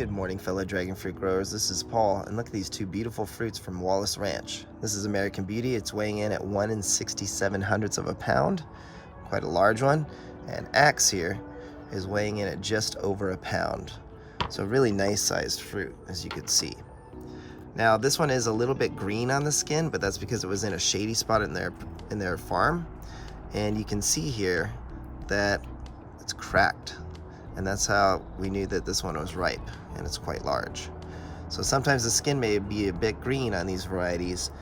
Good morning, fellow dragon fruit growers. This is Paul, and look at these two beautiful fruits from Wallace Ranch. This is American Beauty. It's weighing in at 1 67/100 of a pound, quite a large one. And Axe here is weighing in at just over a pound. So really nice sized fruit, as you can see. Now this one is a little bit green on the skin, but that's because it was in a shady spot in their farm. And you can see here that it's cracked. And that's how we knew that this one was ripe, and it's quite large. So sometimes the skin may be a bit green on these varieties,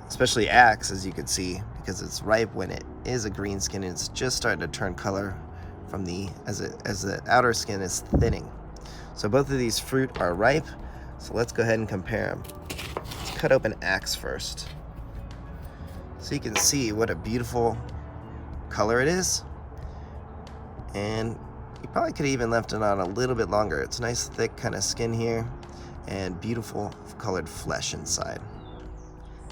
especially Axe, as you can see, because it's ripe when it is a green skin and it's just starting to turn color from as the outer skin is thinning. So both of these fruit are ripe, so let's go ahead and compare them. Let's cut open Axe first. So you can see what a beautiful color it is. And you probably could have even left it on a little bit longer. It's nice, thick kind of skin here and beautiful colored flesh inside.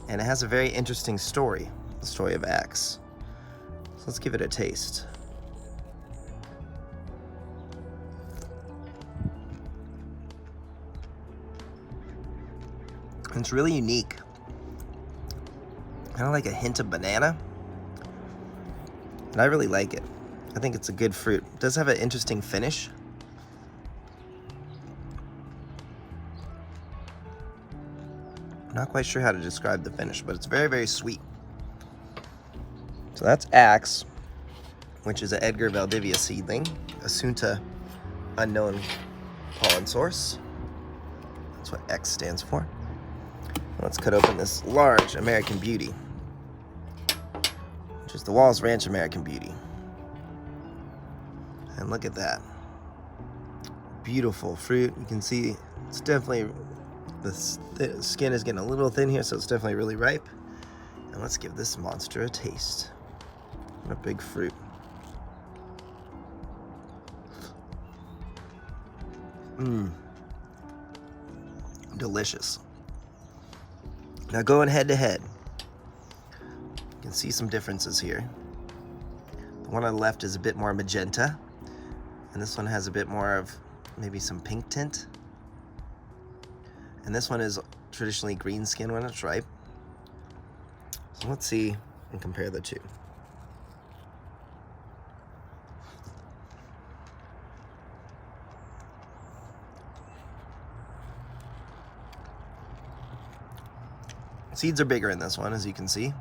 And it has a very interesting story, the story of Axe. So let's give it a taste. And it's really unique. Kind of like a hint of banana. And I really like it. I think it's a good fruit. It does have an interesting finish. I'm not quite sure how to describe the finish, but it's very, very sweet. So that's Axe, which is an Edgar Valivia seedling, Asunta unknown pollen source. That's what X stands for. Let's cut open this large American Beauty, which is the Wallace Ranch American Beauty. And look at that. Beautiful fruit. You can see it's definitely, the skin is getting a little thin here, so it's definitely really ripe. And let's give this monster a taste. What a big fruit. Delicious. Now going head to head, you can see some differences here. The one on the left is a bit more magenta, and this one has a bit more of maybe some pink tint. And this one is traditionally green skin when it's ripe. So let's see and compare the two. Seeds are bigger in this one, as you can see.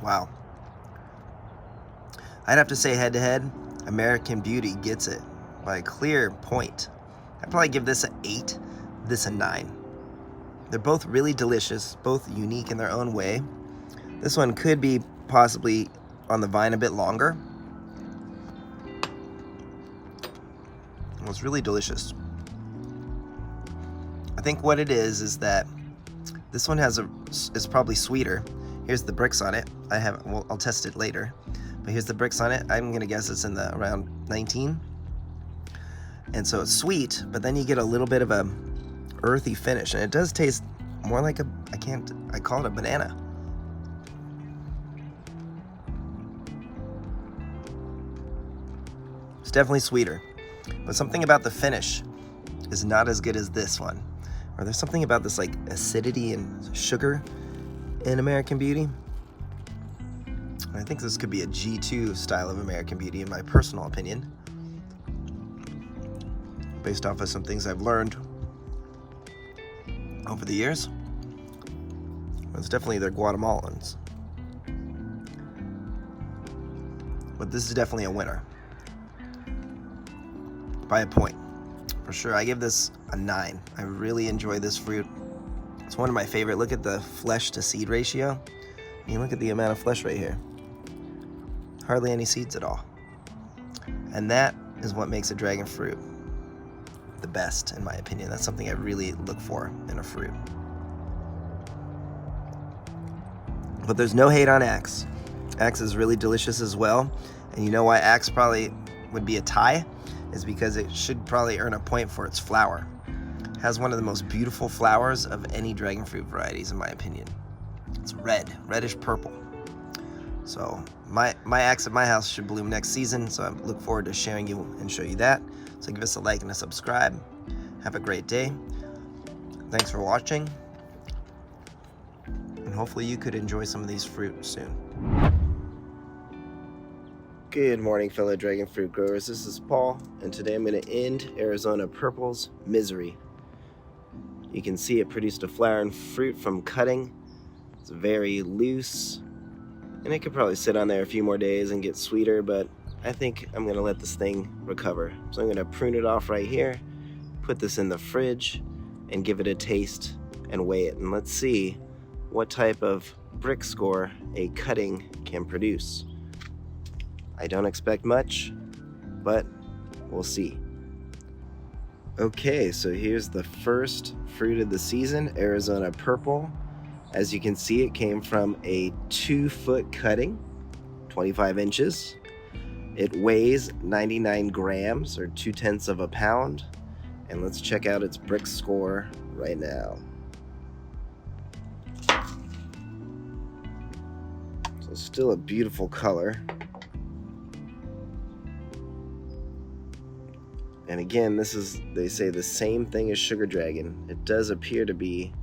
Wow. I'd have to say head to head, American Beauty gets it by a clear point. I'd probably give this an 8, this a 9. They're both really delicious, both unique in their own way. This one could be possibly on the vine a bit longer. It was really delicious. I think what it is that this one is probably sweeter. Here's the bricks on it. I'll test it later. But here's the bricks on it. I'm gonna guess it's in the around 19. And so it's sweet, but then you get a little bit of a earthy finish, and it does taste more like I call it a banana. It's definitely sweeter, but something about the finish is not as good as this one. Or there's something about this like acidity and sugar in American Beauty. I think this could be a G2 style of American Beauty in my personal opinion, based off of some things I've learned over the years. It's definitely their Guatemalans. But this is definitely a winner. By a point, for sure. I give this a 9. I really enjoy this fruit. It's one of my favorite. Look at the flesh to seed ratio. I mean, look at the amount of flesh right here. Hardly any seeds at all. And that is what makes a dragon fruit the best, in my opinion. That's something I really look for in a fruit. But there's no hate on Axe. Axe is really delicious as well. And you know why Axe probably would be a tie? Is because it should probably earn a point for its flower. It has one of the most beautiful flowers of any dragon fruit varieties, in my opinion. It's red, reddish purple. So my axe at my house should bloom next season, so I look forward to sharing you and show you that. So give us a like and a subscribe. Have a great day. Thanks for watching, and hopefully you could enjoy some of these fruit soon. Good morning, fellow dragon fruit growers. This is Paul, and today I'm going to end Arizona Purple's misery. You can see it produced a flowering fruit from cutting. It's very loose, and it could probably sit on there a few more days and get sweeter, but I think I'm going to let this thing recover. So I'm going to prune it off right here, put this in the fridge, and give it a taste and weigh it. And let's see what type of brick score a cutting can produce. I don't expect much, but we'll see. Okay, so here's the first fruit of the season, Arizona Purple. As you can see, it came from a 2-foot cutting, 25 inches. It weighs 99 grams, or 0.2 of a pound. And let's check out its brick score right now. So still a beautiful color. And again, this is, they say, the same thing as Sugar Dragon. It does appear to be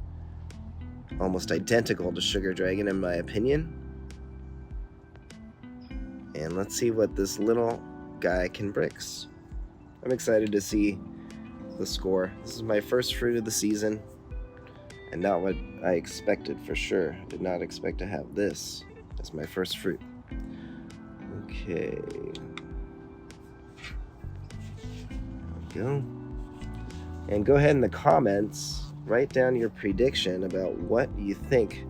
almost identical to Sugar Dragon in my opinion. And let's see what this little guy can bricks. I'm excited to see the score. This is my first fruit of the season, and not what I expected for sure. Did not expect to have this as my first fruit. Okay. Go. And go ahead in the comments, write down your prediction about what you think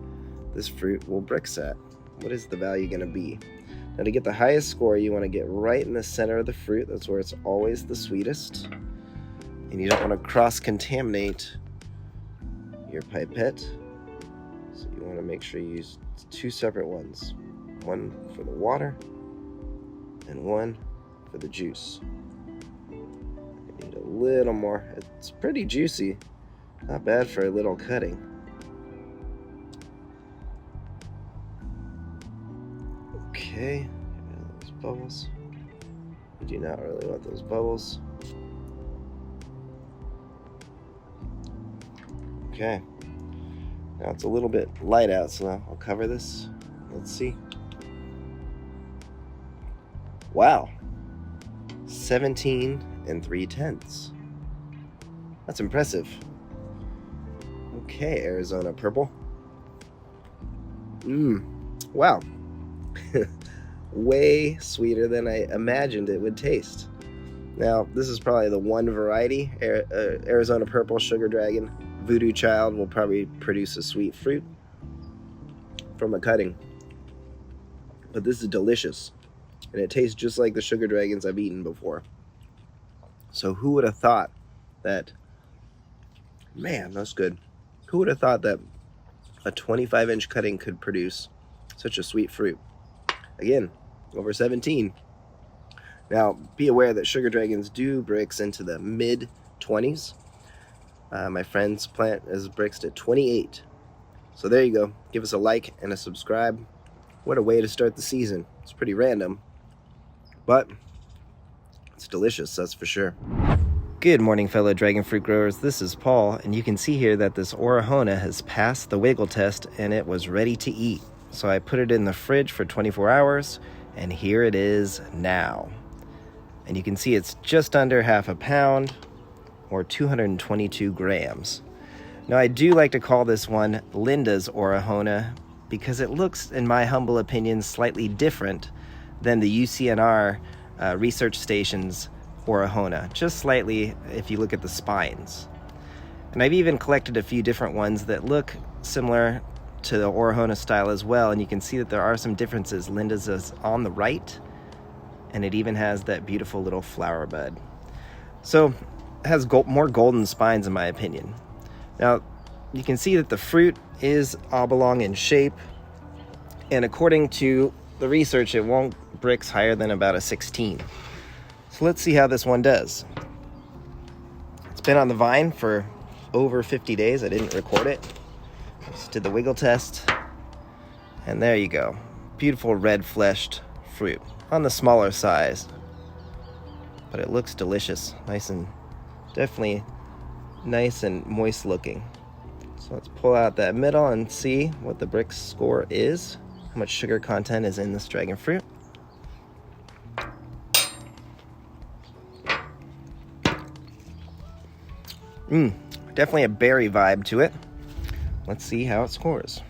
this fruit will bricks at. What is the value going to be? Now, to get the highest score, you want to get right in the center of the fruit. That's where it's always the sweetest. And you don't want to cross-contaminate your pipette. So you want to make sure you use 2 separate ones. One for the water and one for the juice. Need a little more. It's pretty juicy. Not bad for a little cutting. Okay, those bubbles. We do not really want those bubbles. Okay. Now it's a little bit light out, so I'll cover this. Let's see. Wow. 17 3/10. That's impressive. Okay, Arizona Purple. Wow. Way sweeter than I imagined it would taste. Now, this is probably the one variety. Arizona Purple, Sugar Dragon, Voodoo Child will probably produce a sweet fruit from a cutting. But this is delicious. And it tastes just like the Sugar Dragons I've eaten before. So who would have thought that, man, that's good. Who would have thought that a 25-inch cutting could produce such a sweet fruit? Again, over 17. Now, be aware that Sugar Dragons do bricks into the mid-20s. My friend's plant is bricked at 28. So there you go. Give us a like and a subscribe. What a way to start the season. It's pretty random, but it's delicious, that's for sure. Good morning, fellow dragon fruit growers. This is Paul, and you can see here that this Orejona has passed the wiggle test and it was ready to eat. So I put it in the fridge for 24 hours, and here it is now. And you can see it's just under half a pound, or 222 grams. Now, I do like to call this one Linda's Orejona because it looks, in my humble opinion, slightly different than the UCNR research station's Orejona, just slightly if you look at the spines. And I've even collected a few different ones that look similar to the Orejona style as well, and you can see that there are some differences. Linda's is on the right, and it even has that beautiful little flower bud. So it has more golden spines in my opinion. Now you can see that the fruit is oblong in shape, and according to the research it won't bricks higher than about a 16. So let's see how this one does. It's been on the vine for over 50 days. I didn't record it. Just did the wiggle test, and there you go. Beautiful red fleshed fruit on the smaller size, but it looks delicious. Nice and definitely nice and moist looking. So let's pull out that middle and see what the Brix score is, how much sugar content is in this dragon fruit. Definitely a berry vibe to it. Let's see how it scores.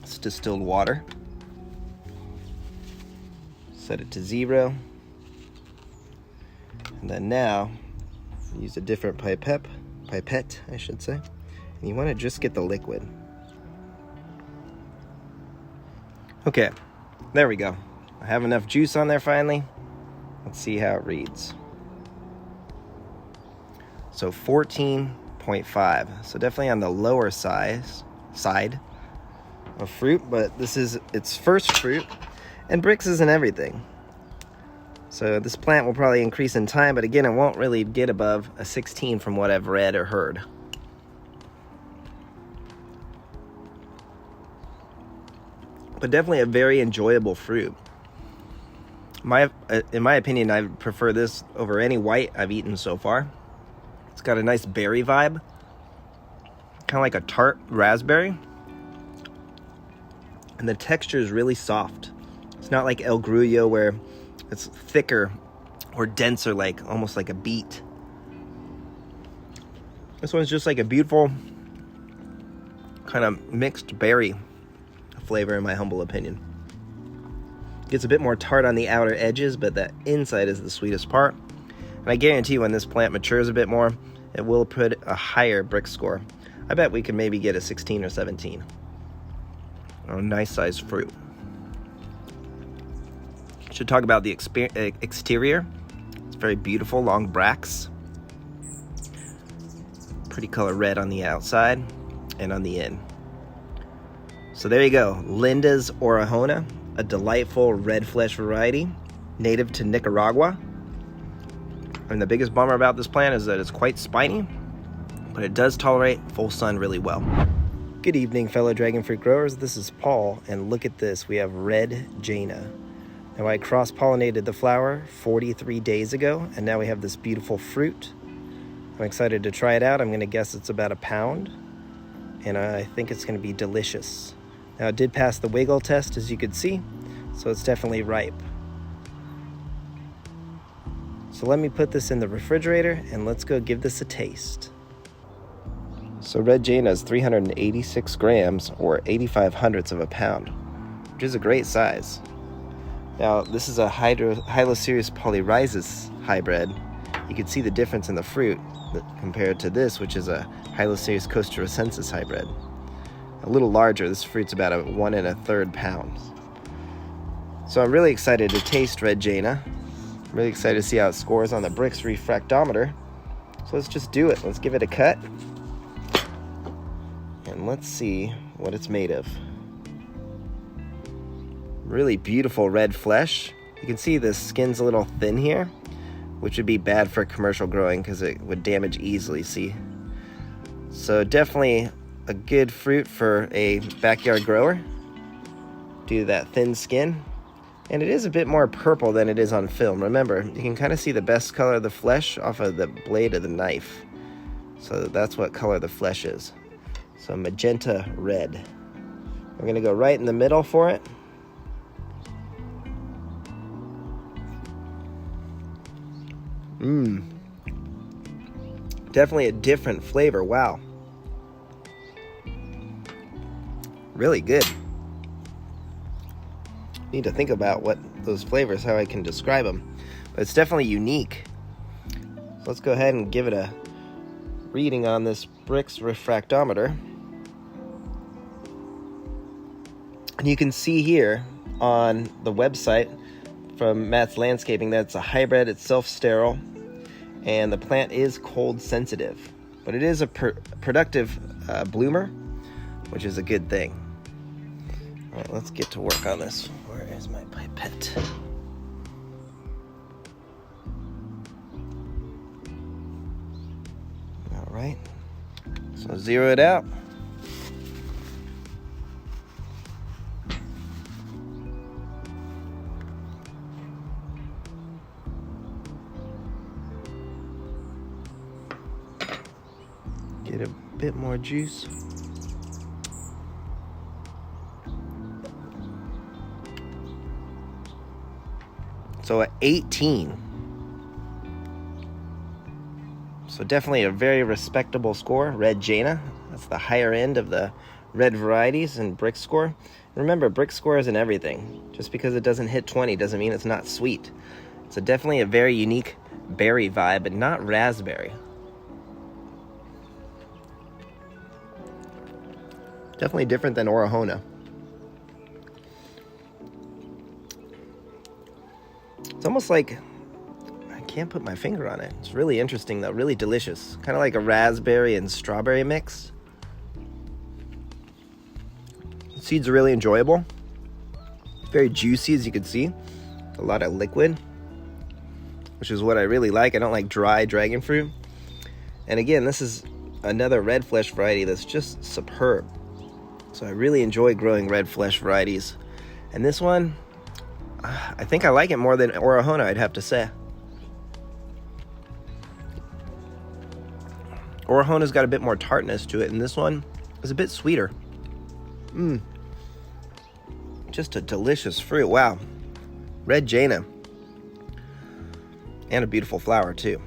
It's distilled water. Set it to 0. And then now, use a different pipette, I should say. And you want to just get the liquid. Okay, there we go. I have enough juice on there finally. Let's see how it reads. So 14.5. So definitely on the lower side of fruit, but this is its first fruit, and Brix isn't everything. So this plant will probably increase in time, but again, it won't really get above a 16 from what I've read or heard. But definitely a very enjoyable fruit. In my opinion, I prefer this over any white I've eaten so far. It's got a nice berry vibe, kind of like a tart raspberry. And the texture is really soft. It's not like El Grullo where it's thicker or denser, like almost like a beet. This one's just like a beautiful kind of mixed berry flavor, in my humble opinion. Gets a bit more tart on the outer edges, but the inside is the sweetest part. And I guarantee when this plant matures a bit more, it will put a higher Brix score. I bet we could maybe get a 16 or 17. Oh, nice sized fruit. Should talk about the exterior. It's very beautiful, long bracts. Pretty color red on the outside and on the in. So there you go, Linda's Orejona, a delightful red flesh variety, native to Nicaragua. And the biggest bummer about this plant is that it's quite spiny, but it does tolerate full sun really well. Good evening, fellow dragon fruit growers. This is Paul, and look at this. We have red Jaina. Now, I cross-pollinated the flower 43 days ago, and now we have this beautiful fruit. I'm excited to try it out. I'm going to guess it's about a pound, and I think it's going to be delicious. Now, it did pass the wiggle test, as you could see, so it's definitely ripe. So let me put this in the refrigerator, and let's go give this a taste. So red Jaina is 386 grams, or 85 hundredths of a pound, which is a great size. Now, this is a Hylocereus polyrhizis hybrid. You can see the difference in the fruit compared to this, which is a Hylocereus costarricensis hybrid. A little larger. This fruit's about 1 1/3 pounds. So I'm really excited to taste red Jaina. I'm really excited to see how it scores on the Brix refractometer. So let's just do it. Let's give it a cut. And let's see what it's made of. Really beautiful red flesh. You can see the skin's a little thin here, which would be bad for commercial growing because it would damage easily, see? So definitely a good fruit for a backyard grower due to that thin skin. And it is a bit more purple than it is on film. Remember, you can kind of see the best color of the flesh off of the blade of the knife. So that's what color the flesh is. So magenta red. We're gonna go right in the middle for it. Definitely a different flavor, wow. Really good. Need to think about what those flavors, how I can describe them. But it's definitely unique. So let's go ahead and give it a reading on this Brix refractometer. And you can see here on the website from Matt's Landscaping that it's a hybrid, it's self-sterile, and the plant is cold sensitive. But it is a productive bloomer, which is a good thing. All right, let's get to work on this. Where is my pipette? All right, so zero it out. Get a bit more juice. So at 18. So definitely a very respectable score. Red Jaina. That's the higher end of the red varieties in Brick score. Remember, Brick score isn't everything. Just because it doesn't hit 20 doesn't mean it's not sweet. It's definitely a very unique berry vibe, but not raspberry. Definitely different than Orejona. It's almost like, I can't put my finger on it. It's really interesting though, really delicious. Kind of like a raspberry and strawberry mix. The seeds are really enjoyable. Very juicy, as you can see. A lot of liquid, which is what I really like. I don't like dry dragon fruit. And again, this is another red flesh variety that's just superb. So I really enjoy growing red flesh varieties. And this one, I think I like it more than Orejona, I'd have to say. Orejona's got a bit more tartness to it, and this one is a bit sweeter. Just a delicious fruit. Wow. Red Jaina. And a beautiful flower too.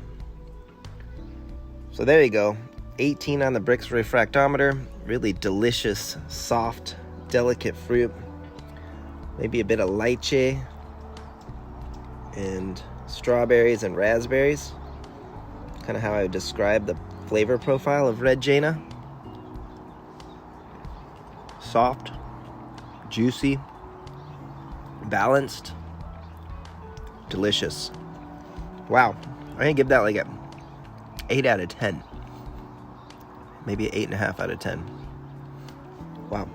So there you go. 18 on the Brix refractometer. Really delicious, soft, delicate fruit. Maybe a bit of lychee and strawberries and raspberries. Kind of how I would describe the flavor profile of Red Jaina. Soft, juicy, balanced, delicious. Wow, I'm gonna give that like a 8 out of 10. Maybe an 8.5 out of 10. Wow,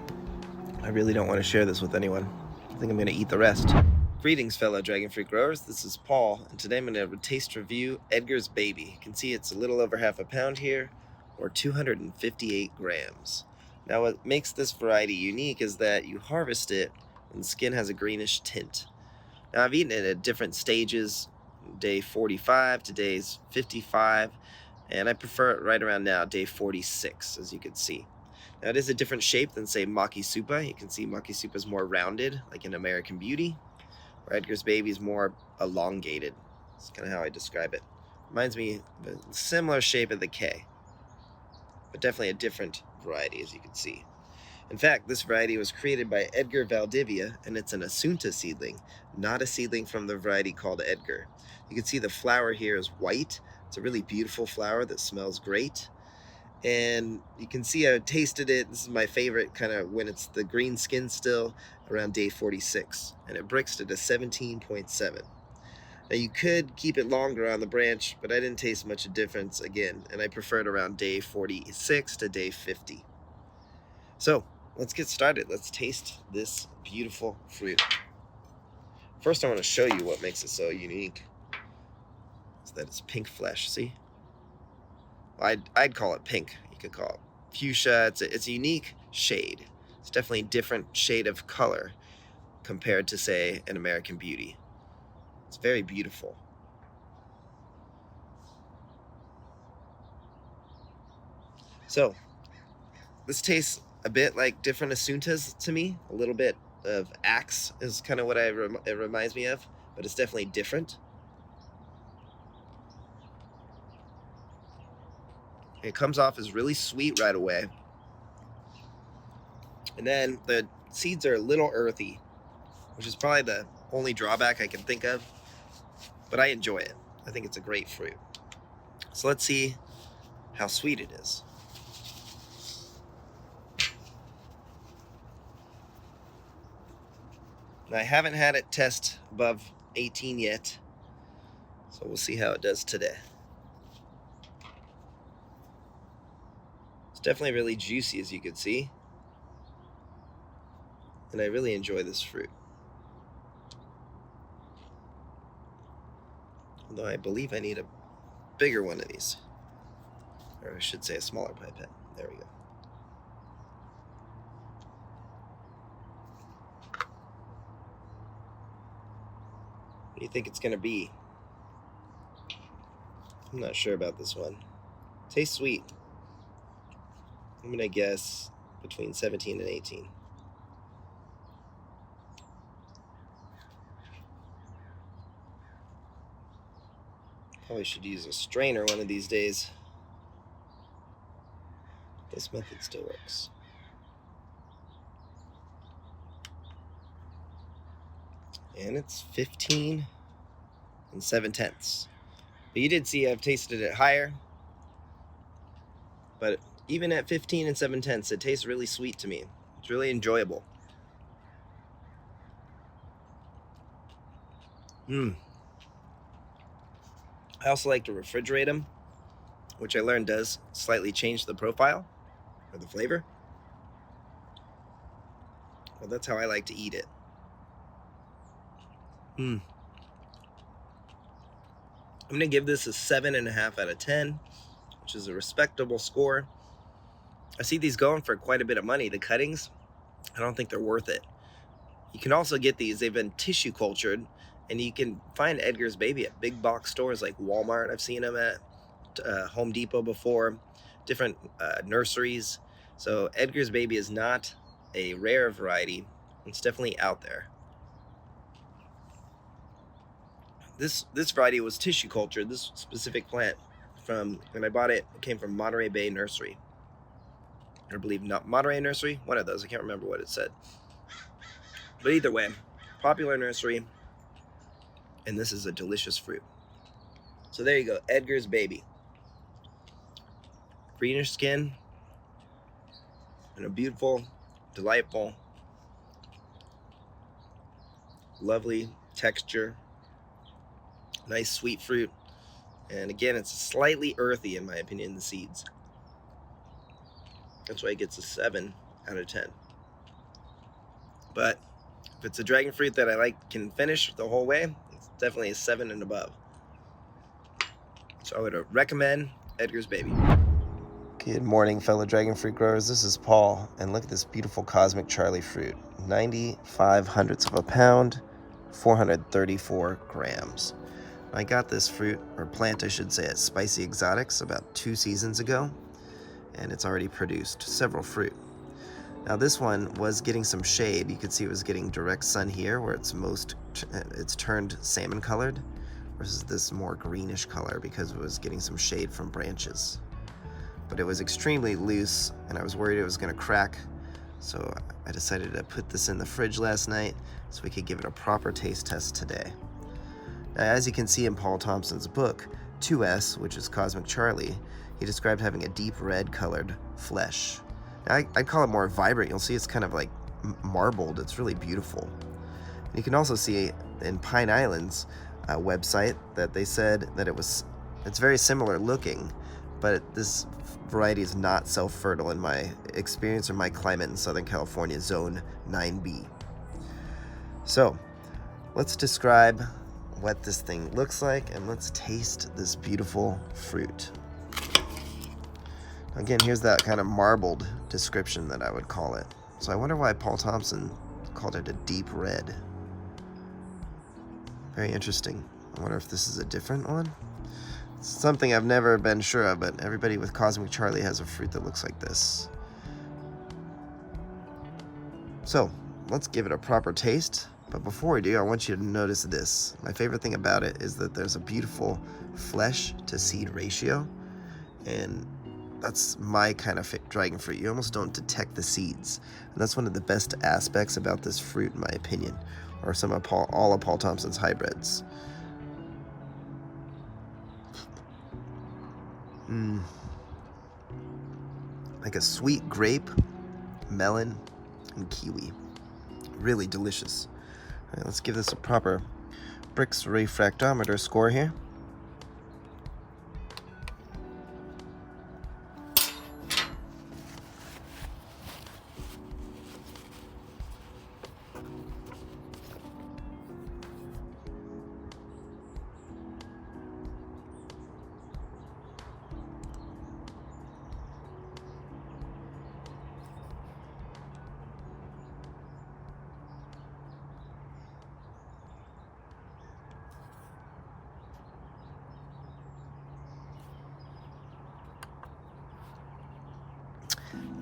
I really don't want to share this with anyone. I think I'm gonna eat the rest. Greetings, fellow dragon fruit growers. This is Paul, and today I'm gonna taste review Edgar's Baby. You can see it's a little over half a pound here, or 258 grams. Now what makes this variety unique is that you harvest it and the skin has a greenish tint. Now I've eaten it at different stages, day 45 to days 55, and I prefer it right around now, day 46, as you can see. Now it is a different shape than, say, Makisupa. You can see Makisupa is more rounded, like in American Beauty, where Edgar's Baby is more elongated. That's kind of how I describe it. Reminds me of a similar shape of the K, but definitely a different variety, as you can see. In fact, this variety was created by Edgar Valdivia, and it's an Asunta seedling, not a seedling from the variety called Edgar. You can see the flower here is white. It's a really beautiful flower that smells great. And you can see I tasted it. This is my favorite, kind of when it's the green skin still, around day 46. And it brixed at a 17.7. Now you could keep it longer on the branch, but I didn't taste much of a difference again. And I prefer it around day 46 to day 50. So let's get started. Let's taste this beautiful fruit. First, I want to show you what makes it so unique. Is that it's pink flesh, see? I'd call it pink. You could call it fuchsia. It's a unique shade. It's definitely a different shade of color compared to, say, an American Beauty. It's very beautiful. So, this tastes a bit like different Asuntas to me. A little bit of Axe is kind of what it reminds me of, but it's definitely different. It comes off as really sweet right away. And then the seeds are a little earthy, which is probably the only drawback I can think of, but I enjoy it. I think it's a great fruit. So let's see how sweet it is. Now, I haven't had it test above 18 yet, so we'll see how it does today. It's definitely really juicy, as you can see, and I really enjoy this fruit. Although I believe I need a bigger one of these, or I should say a smaller pipette. There we go. What do you think it's gonna be? I'm not sure about this one. Tastes sweet. I'm going to guess between 17 and 18. Probably should use a strainer one of these days. This method still works. And it's 15 and 7/10. But you did see I've tasted it higher. But even at 15 and 7/10, it tastes really sweet to me. It's really enjoyable. I also like to refrigerate them, which I learned does slightly change the profile or the flavor. Well, that's how I like to eat it. I'm going to give this a 7.5 out of 10, which is a respectable score. I see these going for quite a bit of money. The cuttings, I don't think they're worth it. You can also get these. They've been tissue cultured, and you can find Edgar's Baby at big box stores like Walmart. I've seen them at Home Depot before, different nurseries. So Edgar's Baby is not a rare variety. It's definitely out there. This variety was tissue cultured. This specific plant, from when I bought it, came from Monterey Bay Nursery. I believe not Monterey Nursery, one of those. I can't remember what it said. But either way, popular nursery, and this is a delicious fruit. So there you go, Edgar's Baby. Greenish skin, and a beautiful, delightful, lovely texture. Nice sweet fruit. And again, it's slightly earthy in my opinion, the seeds. That's why it gets a 7 out of 10. But if it's a dragon fruit that I can finish the whole way, it's definitely a 7 and above. So I would recommend Edgar's Baby. Good morning, fellow dragon fruit growers. This is Paul, and look at this beautiful Cosmic Charlie fruit. 95 hundredths of a pound, 434 grams. I got this fruit, or plant I should say, at Spicy Exotics about 2 seasons ago, and it's already produced several fruit. Now this one was getting some shade. You could see it was getting direct sun here, where it's turned salmon colored, versus this more greenish color because it was getting some shade from branches. But it was extremely loose, and I was worried it was going to crack, so I decided to put this in the fridge last night so we could give it a proper taste test today. Now, as you can see in Paul Thomson's book, 2S, which is Cosmic Charlie, he described having a deep red colored flesh. Now, I'd call it more vibrant. You'll see it's kind of like marbled. It's really beautiful. And you can also see in Pine Island's website that they said that it's very similar looking, but this variety is not self-fertile in my experience or my climate in Southern California, Zone 9B. So let's describe what this thing looks like, and let's taste this beautiful fruit. Again, here's that kind of marbled description that I would call it. So I wonder why Paul Thomson called it a deep red. Very interesting. I wonder if this is a different one. It's something I've never been sure of, but everybody with Cosmic Charlie has a fruit that looks like this. So let's give it a proper taste. But before we do, I want you to notice this. My favorite thing about it is that there's a beautiful flesh to seed ratio, and that's my kind of dragon fruit. You almost don't detect the seeds, and that's one of the best aspects about this fruit, in my opinion, or all of Paul Thomson's hybrids. Like a sweet grape, melon, and kiwi. Really delicious. All right, let's give this a proper Brix refractometer score here.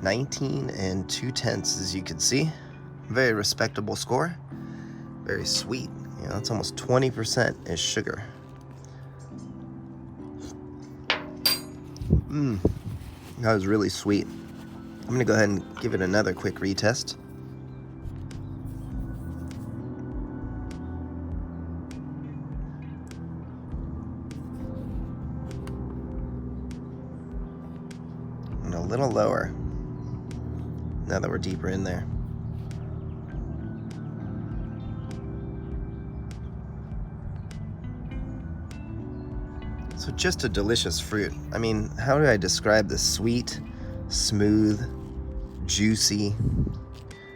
19 and 2/10, as you can see. Very respectable score. Very sweet. You know, it's almost 20% is sugar. That was really sweet. I'm gonna go ahead and give it another quick retest. And a little lower, now that we're deeper in there. So just a delicious fruit. I mean, how do I describe this? Sweet, smooth, juicy.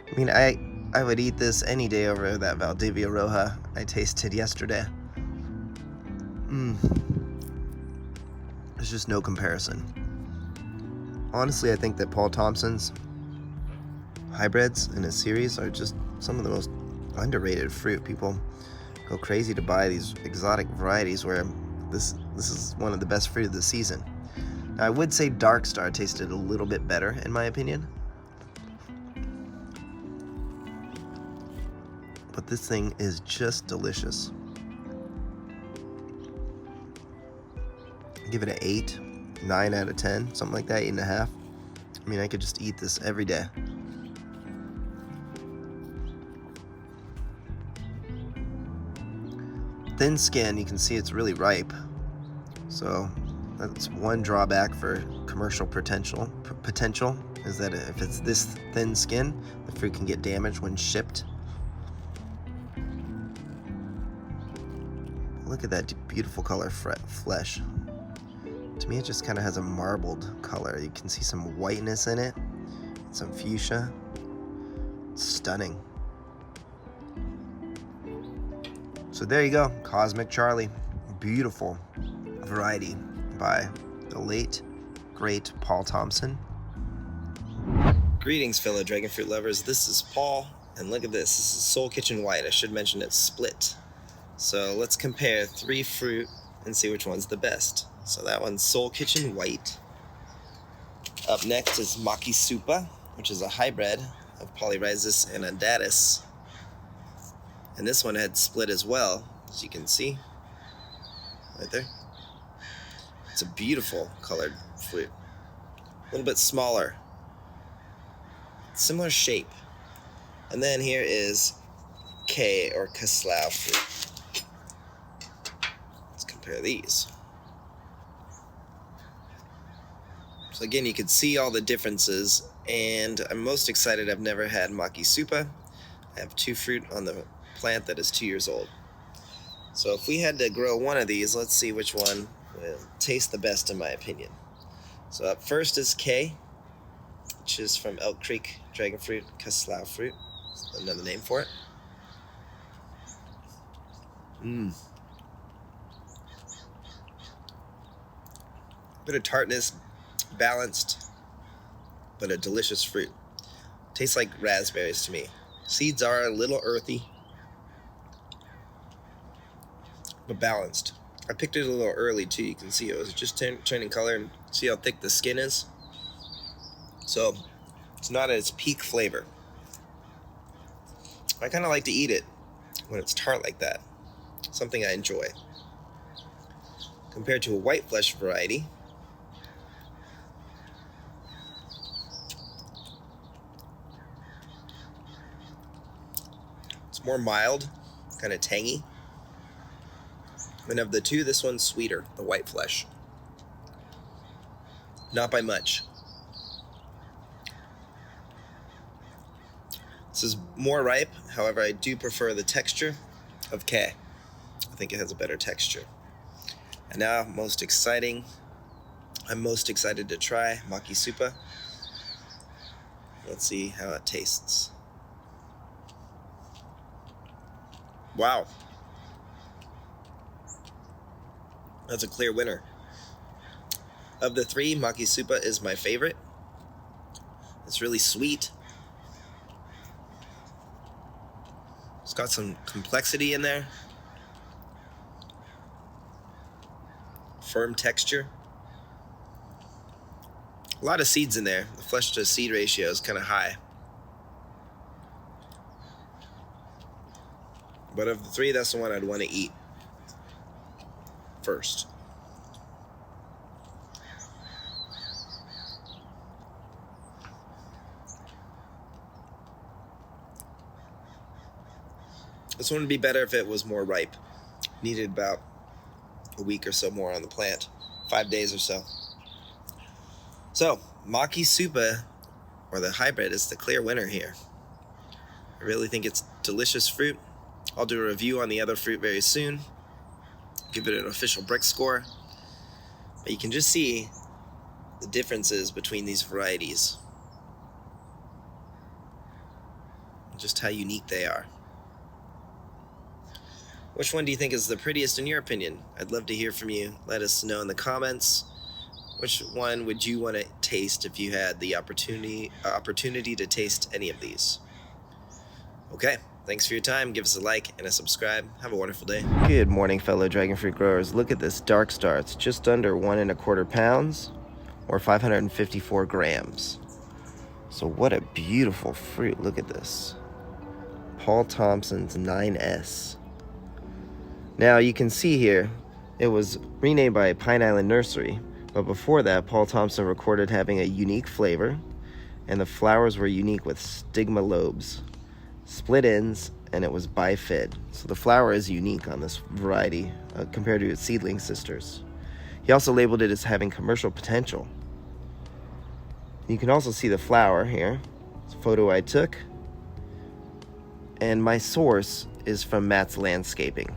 I mean, I would eat this any day over that Valivia Rojas I tasted yesterday. There's just no comparison. Honestly, I think that Paul Thomson's hybrids in his series are just some of the most underrated fruit. People go crazy to buy these exotic varieties where this is one of the best fruit of the season. Now, I would say Dark Star tasted a little bit better, in my opinion. But this thing is just delicious. Give it an 8, 9 out of 10, something like that, 8.5. I mean, I could just eat this every day. Thin skin, you can see it's really ripe. So that's one drawback for commercial potential is that if it's this thin skin, the fruit can get damaged when shipped. Look at that beautiful color flesh. To me, it just kind of has a marbled color. You can see some whiteness in it, some fuchsia. It's stunning. So there you go, Cosmic Charlie. Beautiful variety by the late, great Paul Thomson. Greetings, fellow dragon fruit lovers. This is Paul, and look at this. This is Seoul Kitchen White. I should mention it's split. So let's compare 3 fruit and see which one's the best. So that one's Seoul Kitchen White. Up next is Makisupa, which is a hybrid of Polyrhizis and Undatus. And this one had split as well, as you can see, right there. It's a beautiful colored fruit. A little bit smaller, similar shape. And then here is K or Kesslau fruit. Let's compare these. So again, you can see all the differences, and I'm most excited. I've never had Makisupa. I have 2 fruit on the plant that is 2 years old. So if we had to grow one of these, let's see which one will taste the best in my opinion. So up first is K, which is from Elk Creek Dragon Fruit, Kesslau fruit. That's another name for it. Bit of tartness, balanced, but a delicious fruit. Tastes like raspberries to me. Seeds are a little earthy, but balanced. I picked it a little early too. You can see it was just turning color, and see how thick the skin is. So it's not at its peak flavor. I kind of like to eat it when it's tart like that. Something I enjoy. Compared to a white flesh variety, it's more mild, kind of tangy. And of the two, this one's sweeter, the white flesh. Not by much. This is more ripe, however, I do prefer the texture of K. I think it has a better texture. And now, I'm most excited to try Makisupa. Let's see how it tastes. Wow. That's a clear winner. Of the 3, Makisupa is my favorite. It's really sweet. It's got some complexity in there. Firm texture. A lot of seeds in there. The flesh to seed ratio is kind of high. But of the three, that's the one I'd want to eat first. This one would be better if it was more ripe. Needed about a week or so more on the plant. 5 days or so. So, Makisupa, or the hybrid, is the clear winner here. I really think it's delicious fruit. I'll do a review on the other fruit very soon. Give it an official brick score. But you can just see the differences between these varieties. Just how unique they are. Which one do you think is the prettiest in your opinion? I'd love to hear from you. Let us know in the comments. Which one would you want to taste if you had the opportunity to taste any of these? Okay, thanks for your time. Give us a like and a subscribe. Have a wonderful day. Good morning, fellow dragon fruit growers. Look at this dark star. It's just under 1 1/4 pounds, or 554 grams. So what a beautiful fruit. Look at this. Paul Thomson's 9S. Now you can see here, it was renamed by Pine Island Nursery, but before that, Paul Thomson recorded having a unique flavor, and the flowers were unique with stigma lobes, split ends, and it was bifid. So the flower is unique on this variety compared to its seedling sisters. He also labeled it as having commercial potential. You can also see the flower here. It's a photo I took, and my source is from Matt's Landscaping.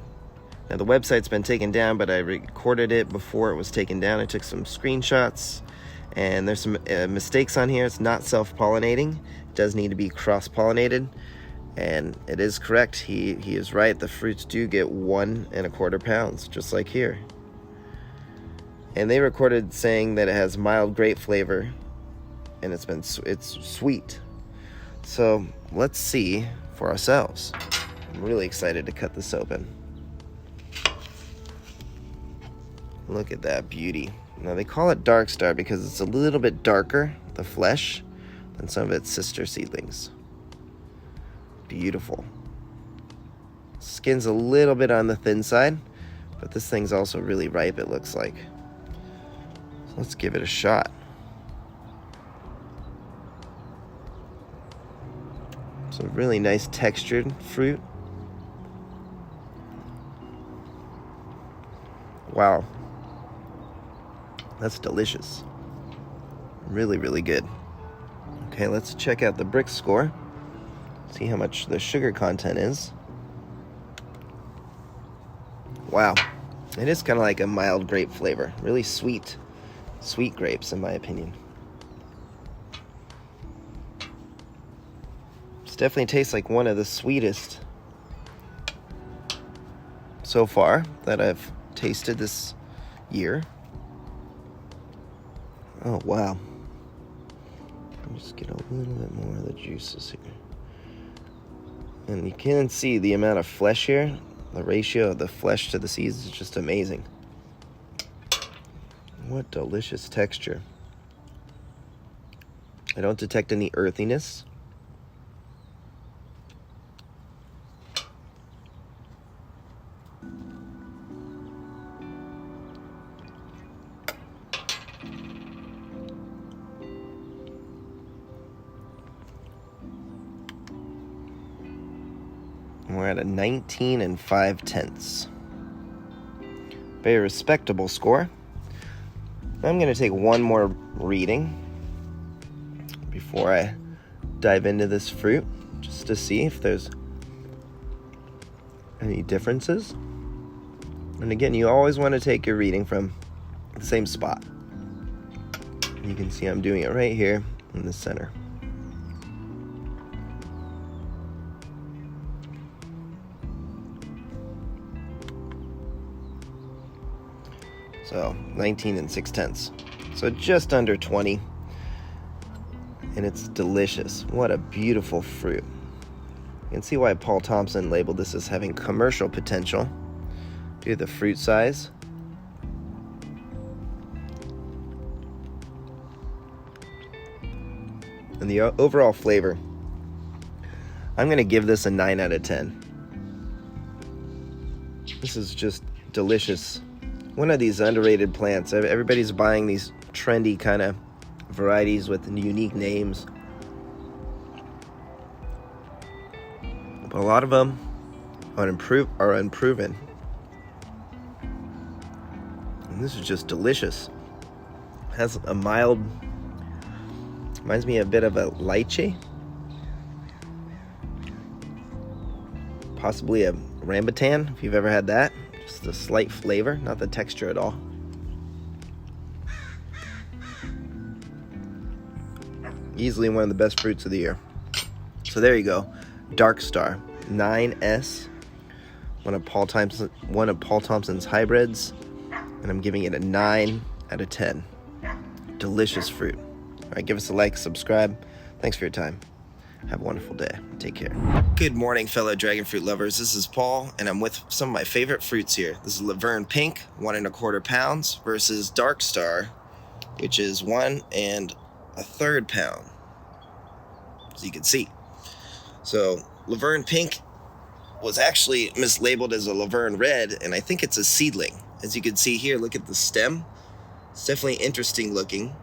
Now the website's been taken down, but I recorded it before it was taken down. I took some screenshots, and there's some mistakes on here. It's not self-pollinating. It does need to be cross-pollinated, and it is correct. He is right. The fruits do get 1 1/4 pounds, just like here. And they recorded saying that it has mild grape flavor, and it's sweet. So let's see for ourselves. I'm really excited to cut this open. Look at that beauty. Now they call it dark star because it's a little bit darker, the flesh, than some of its sister seedlings. Beautiful. Skin's a little bit on the thin side, but this thing's also really ripe, it looks like. So let's give it a shot. It's a really nice textured fruit. Wow. That's delicious. Really, really good. Okay, let's check out the brick score. See how much the sugar content is. Wow. It is kind of like a mild grape flavor. Really sweet. Sweet grapes, in my opinion. This definitely tastes like one of the sweetest so far that I've tasted this year. Oh, wow. Let me just get a little bit more of the juices here. And you can see the amount of flesh here. The ratio of the flesh to the seeds is just amazing. What delicious texture. I don't detect any earthiness. We're at a 19 5/10. Very respectable score. I'm going to take one more reading before I dive into this fruit, just to see if there's any differences. And again, you always want to take your reading from the same spot. You can see I'm doing it right here in the center. So 19 6/10. So just under 20. And it's delicious. What a beautiful fruit. You can see why Paul Thomson labeled this as having commercial potential due to the fruit size. and the overall flavor, I'm gonna give this a 9 out of 10. This is just delicious. One of these underrated plants. Everybody's buying these trendy kind of varieties with unique names, but a lot of them are unproven. And this is just delicious. It has a mild, reminds me a bit of a lychee, possibly a rambutan if you've ever had that. Just a slight flavor, not the texture at all. Easily one of the best fruits of the year. So there you go, Dark Star 9S, one of Paul Thomson's hybrids, and I'm giving it a 9 out of 10. Delicious fruit. All right, give us a like, subscribe. Thanks for your time. Have a wonderful day. Take care. Good morning, fellow dragon fruit lovers. This is Paul, and I'm with some of my favorite fruits here. This is Laverne Pink, 1 1/4 pounds, versus Dark Star, which is 1 1/3 pound, as you can see. So Laverne Pink was actually mislabeled as a Laverne Red, and I think it's a seedling. As you can see here, look at the stem. It's definitely interesting looking,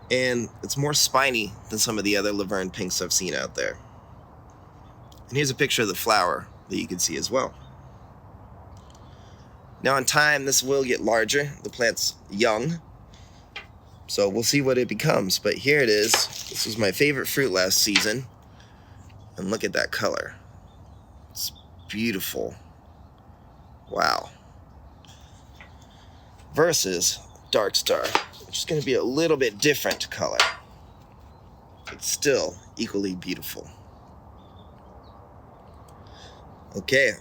and it's more spiny than some of the other Laverne Pinks I've seen out there. And here's a picture of the flower that you can see as well. Now in time, this will get larger. The plant's young, so we'll see what it becomes. But here it is. This was my favorite fruit last season. And look at that color. It's beautiful. Wow. Versus Dark Star, which is going to be a little bit different color, but still equally beautiful. Okay,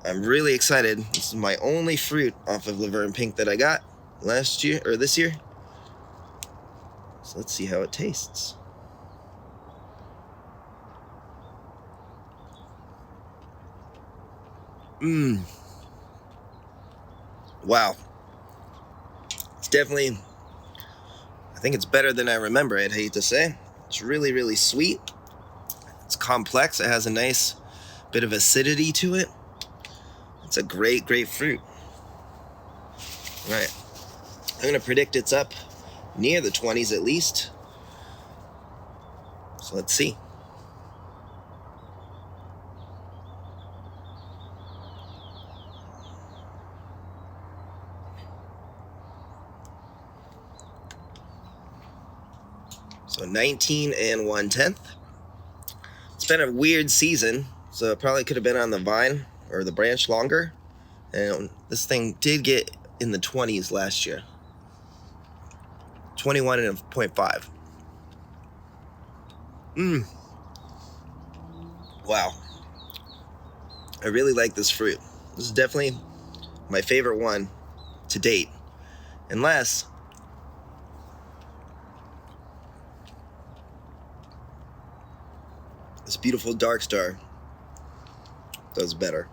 I'm really excited. This is my only fruit off of Laverne Pink that I got last year, or this year. So let's see how it tastes. Wow. It's definitely, I think it's better than I remember, I'd hate to say. It's really, really sweet. It's complex. It has a nice bit of acidity to it. It's a great, great fruit. All right. I'm going to predict it's up near the 20s at least. So let's see. So 19 1/10. It's been a weird season, so it probably could have been on the vine or the branch longer. And this thing did get in the 20s last year. 21.5. Wow. I really like this fruit. This is definitely my favorite one to date. Unless this beautiful Dark Star does better.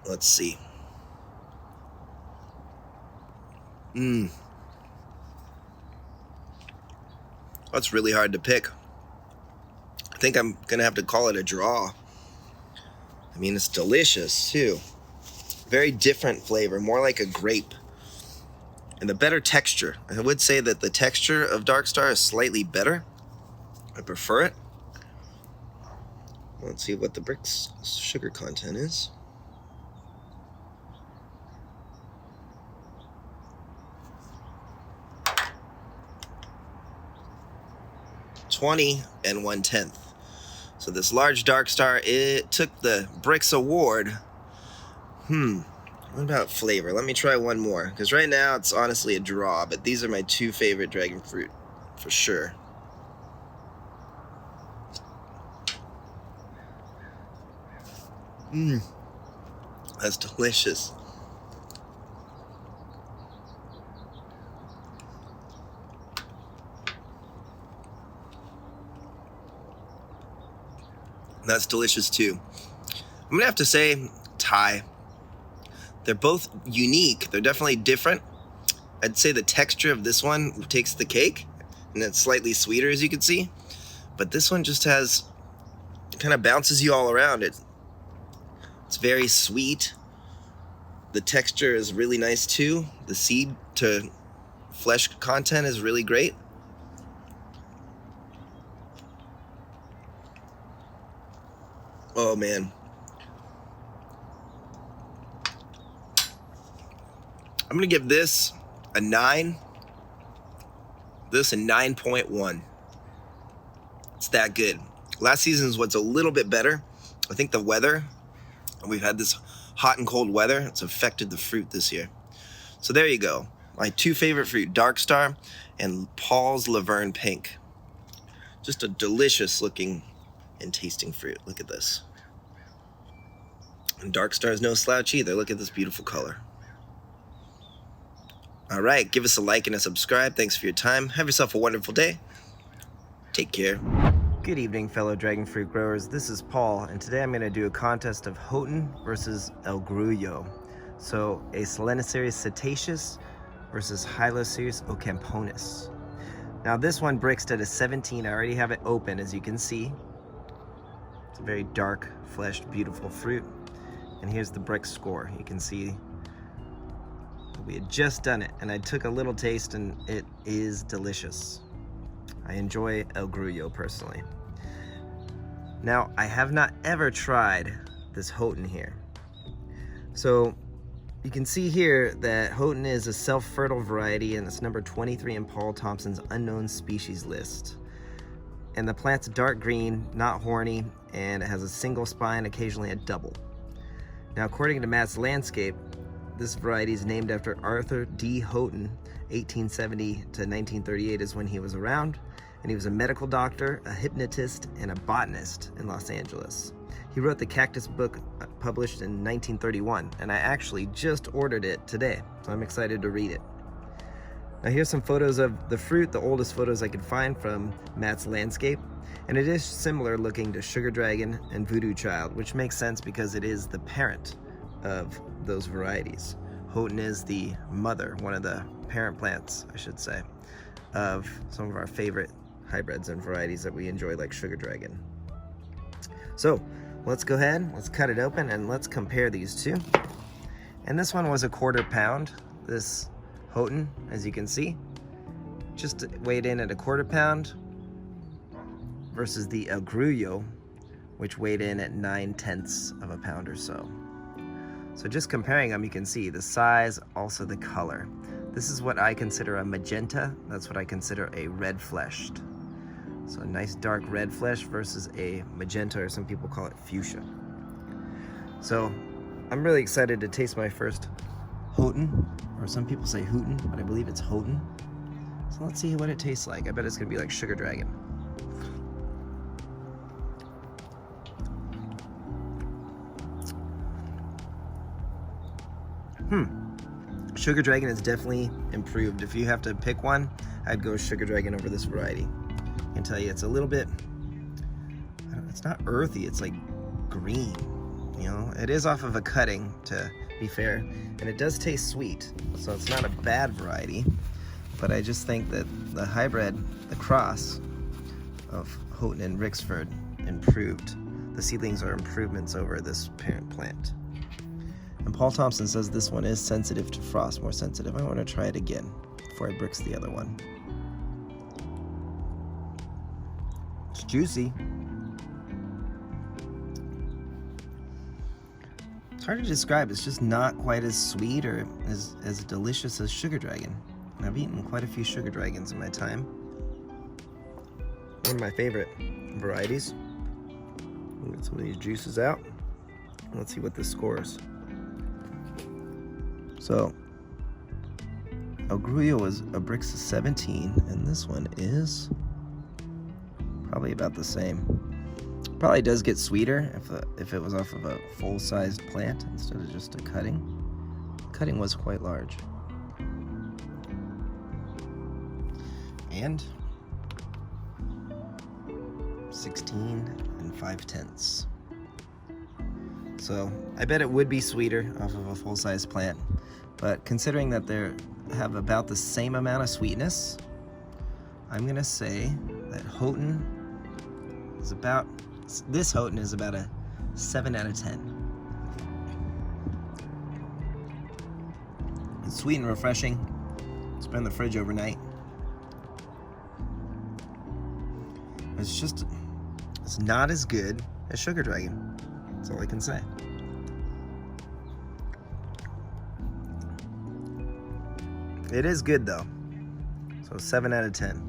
Let's see. That's really hard to pick. I think I'm gonna have to call it a draw. I mean, it's delicious too. Very different flavor, more like a grape. And the better texture. I would say that the texture of Dark Star is slightly better. I prefer it. Let's see what the brick's sugar content is. $20 1/10. So this large Dark Star, it took the Bricks Award. What about flavor? Let me try one more, because right now it's honestly a draw, but these are my two favorite dragon fruit for sure. That's delicious. That's delicious too. I'm gonna have to say tie. They're both unique. They're definitely different. I'd say the texture of this one takes the cake, and it's slightly sweeter, as you can see. but this one just has, kind of bounces you all around. It's very sweet. The texture is really nice too. The seed to flesh content is really great. Oh man. I'm gonna give this a 9. This a 9.1. It's that good. Last season's what's a little bit better. I think the weather, we've had this hot and cold weather, it's affected the fruit this year. So there you go. My 2 favorite fruit, Dark Star and Paul's Laverne Pink. Just a delicious looking and tasting fruit. Look at this. And Dark Star is no slouch either. Look at this beautiful color. All right, give us a like and a subscribe. Thanks for your time. Have yourself a wonderful day. Take care. Good evening, fellow dragon fruit growers. This is Paul, and today I'm going to do a contest of Houghton versus El Grullo. So, a Selenocereus cetaceus versus Hylocereus ocamponus. Now, this one bricksed at a 17. I already have it open, as you can see. It's a very dark, fleshed, beautiful fruit. And here's the brick score. You can see we had just done it, and I took a little taste, and it is delicious. I enjoy El Grullo personally. Now, I have not ever tried this Houghton here. So you can see here that Houghton is a self-fertile variety, and it's number 23 in Paul Thomson's unknown species list. And the plant's dark green, not horny, and it has a single spine, occasionally a double. Now, according to Matt's Landscape, this variety is named after Arthur D. Houghton. 1870 to 1938 is when he was around, and he was a medical doctor, a hypnotist, and a botanist in Los Angeles. He wrote the Cactus book published in 1931, and I actually just ordered it today, so I'm excited to read it. Now here's some photos of the fruit, the oldest photos I could find from Matt's Landscape, and it is similar looking to Sugar Dragon and Voodoo Child, which makes sense because it is the parent of those varieties. Houghton is the mother, one of the parent plants, I should say, of some of our favorite hybrids and varieties that we enjoy, like Sugar Dragon. So let's go ahead, let's cut it open, and let's compare these two. And this one was a 1/4 pound. This Houghton, as you can see, just weighed in at a 1/4 pound versus the El Grullo, which weighed in at 9/10 of a pound or so. So just comparing them, you can see the size, also the color. This is what I consider a magenta. That's what I consider a red fleshed. So a nice dark red flesh versus a magenta, or some people call it fuchsia. So I'm really excited to taste my first Houghton, or some people say Houghton, but I believe it's Houghton. So let's see what it tastes like. I bet it's gonna be like Sugar Dragon. Sugar Dragon is definitely improved. If you have to pick one, I'd go Sugar Dragon over this variety. I can tell you it's a little bit, it's not earthy, it's like green. You know, it is off of a cutting, to be fair, and it does taste sweet, so it's not a bad variety. But I just think that the hybrid, the cross of Houghton and Rixford, improved. The seedlings are improvements over this parent plant. And Paul Thomson says this one is sensitive to frost, more sensitive. I want to try it again before I bricks the other one. It's juicy. It's hard to describe. It's just not quite as sweet or as delicious as Sugar Dragon. And I've eaten quite a few Sugar Dragons in my time. One of my favorite varieties. We'll get some of these juices out. Let's see what this scores. So, El Grullo was a bricks of 17, and this one is probably about the same. Probably does get sweeter if it was off of a full-sized plant instead of just a cutting. Cutting was quite large. And 16 5/10. So I bet it would be sweeter off of a full-size plant, but considering that they have about the same amount of sweetness, I'm gonna say that Houghton is about, this Houghton is about a 7 out of 10. It's sweet and refreshing. It's been in the fridge overnight. It's not as good as Sugar Dragon. That's all I can say. It is good though. So 7 out of 10.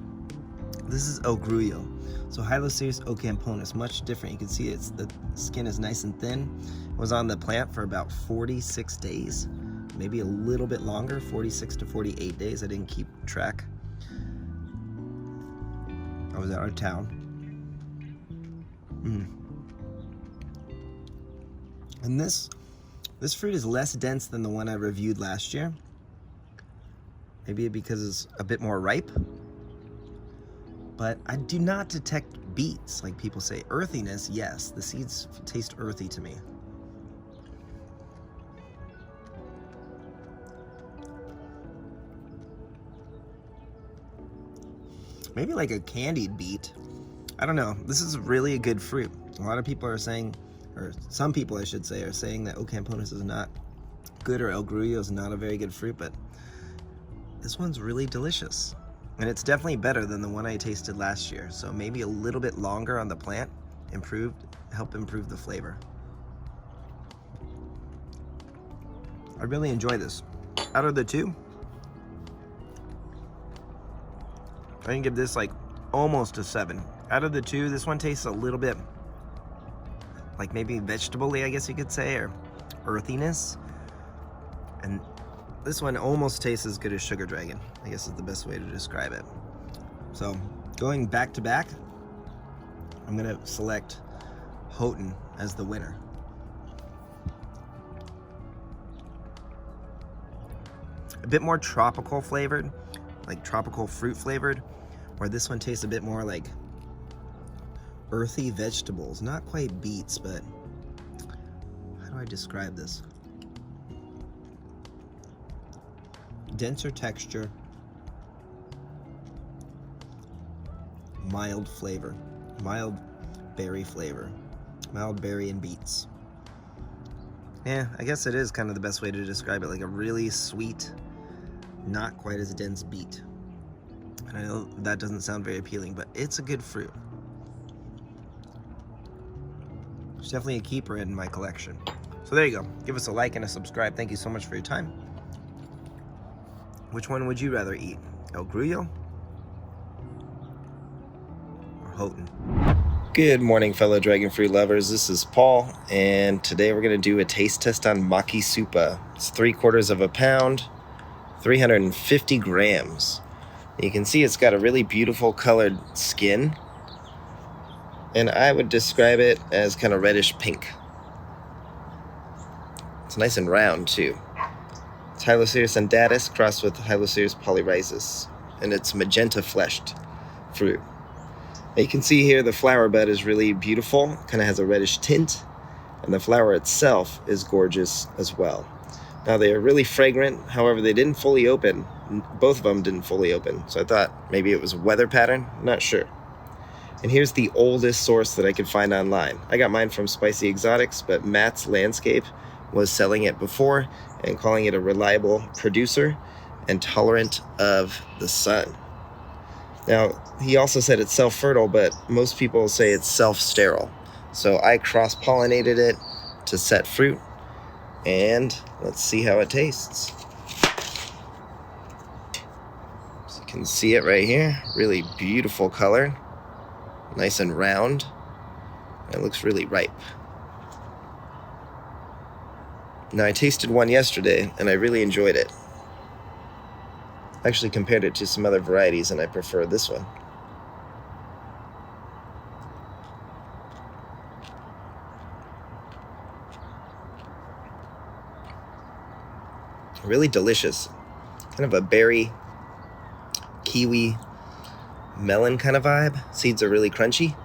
This is O grullo. So Hyloceus ocamponus, much different. You can see the skin is nice and thin. It was on the plant for about 46 days, maybe a little bit longer, 46 to 48 days. I didn't keep track. I was out of town. And this fruit is less dense than the one I reviewed last year. Maybe because it's a bit more ripe. But I do not detect beets, like people say. Earthiness, yes. The seeds taste earthy to me. Maybe like a candied beet. I don't know. This is really a good fruit. A lot of people are saying, or some people I should say, are saying that ocamponus is not good, or El grullo is not a very good fruit, but this one's really delicious. And it's definitely better than the one I tasted last year. So maybe a little bit longer on the plant help improve the flavor. I really enjoy this. Out of the two, I can give this like almost a 7. Out of the two, this one tastes a little bit like maybe vegetable-y, I guess you could say, or earthiness. And this one almost tastes as good as Sugar Dragon, I guess is the best way to describe it. So going back to back, I'm gonna select Houghton as the winner. A bit more tropical flavored, like tropical fruit flavored, where this one tastes a bit more like earthy vegetables. Not quite beets, but how do I describe this? Denser texture, mild flavor, mild berry flavor, mild berry and beets. Yeah, I guess it is kind of the best way to describe it, like a really sweet, not quite as dense beet. And I know that doesn't sound very appealing, but it's a good fruit. It's definitely a keeper in my collection. So there you go. Give us a like and a subscribe. Thank you so much for your time. Which one would you rather eat? El grullo or Houghton? Good morning, fellow dragon fruit lovers. This is Paul, and today we're going to do a taste test on Makisupa. It's 3/4 of a pound, 350 grams. You can see it's got a really beautiful colored skin, and I would describe it as kind of reddish pink. It's nice and round too. It's Hyloceus undatus crossed with Hyloceus polyrhizis, and it's magenta fleshed fruit. Now you can see here the flower bud is really beautiful, kind of has a reddish tint, and the flower itself is gorgeous as well. Now they are really fragrant, however they didn't fully open. Both of them didn't fully open, so I thought maybe it was a weather pattern, not sure. And here's the oldest source that I could find online. I got mine from Spicy Exotics, but Matt's Landscape was selling it before and calling it a reliable producer and tolerant of the sun. Now, he also said it's self-fertile, but most people say it's self-sterile. So I cross-pollinated it to set fruit, and let's see how it tastes. So you can see it right here. Really beautiful color. Nice and round. It looks really ripe. Now, I tasted one yesterday, and I really enjoyed it. I actually compared it to some other varieties, and I prefer this one. Really delicious. Kind of a berry, kiwi, melon kind of vibe. Seeds are really crunchy,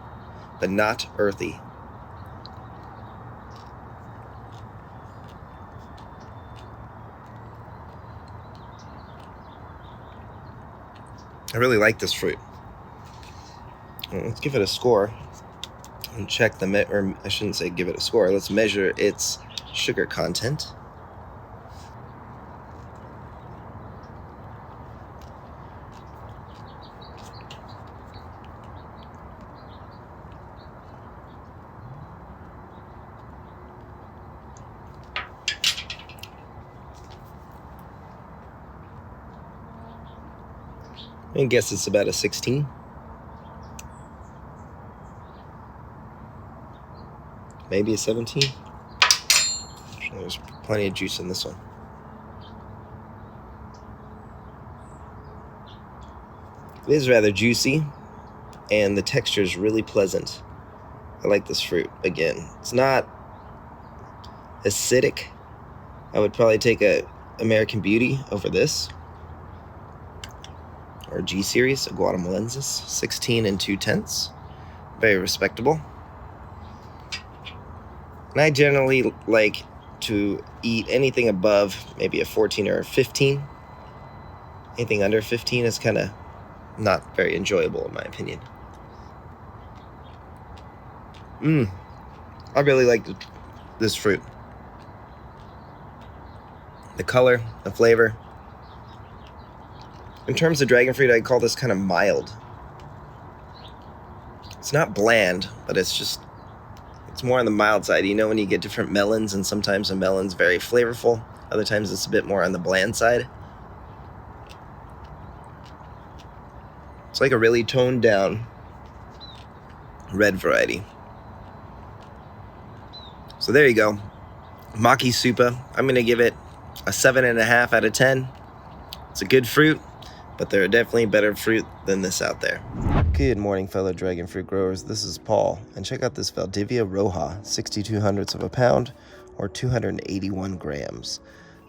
but not earthy. I really like this fruit. Let's give it a score. And check or I shouldn't say give it a score. Let's measure its sugar content. I guess it's about a 16. Maybe a 17. There's plenty of juice in this one. It is rather juicy, and the texture is really pleasant. I like this fruit. Again, it's not acidic. I would probably take a American Beauty over this, or G series, a Guatemalensis, 16 2/10. Very respectable. And I generally like to eat anything above maybe a 14 or a 15. Anything under 15 is kind of not very enjoyable in my opinion. I really like this fruit. The color, the flavor. In terms of dragon fruit, I'd call this kind of mild. It's not bland, but it's more on the mild side. You know, when you get different melons, and sometimes a melon's very flavorful, other times it's a bit more on the bland side. It's like a really toned down red variety. So there you go. Makisupa. I'm going to give it a 7.5 out of 10. It's a good fruit, but there are definitely better fruit than this out there. Good morning, fellow dragon fruit growers. This is Paul, and check out this Valivia Rojas, 0.62 of a pound, or 281 grams.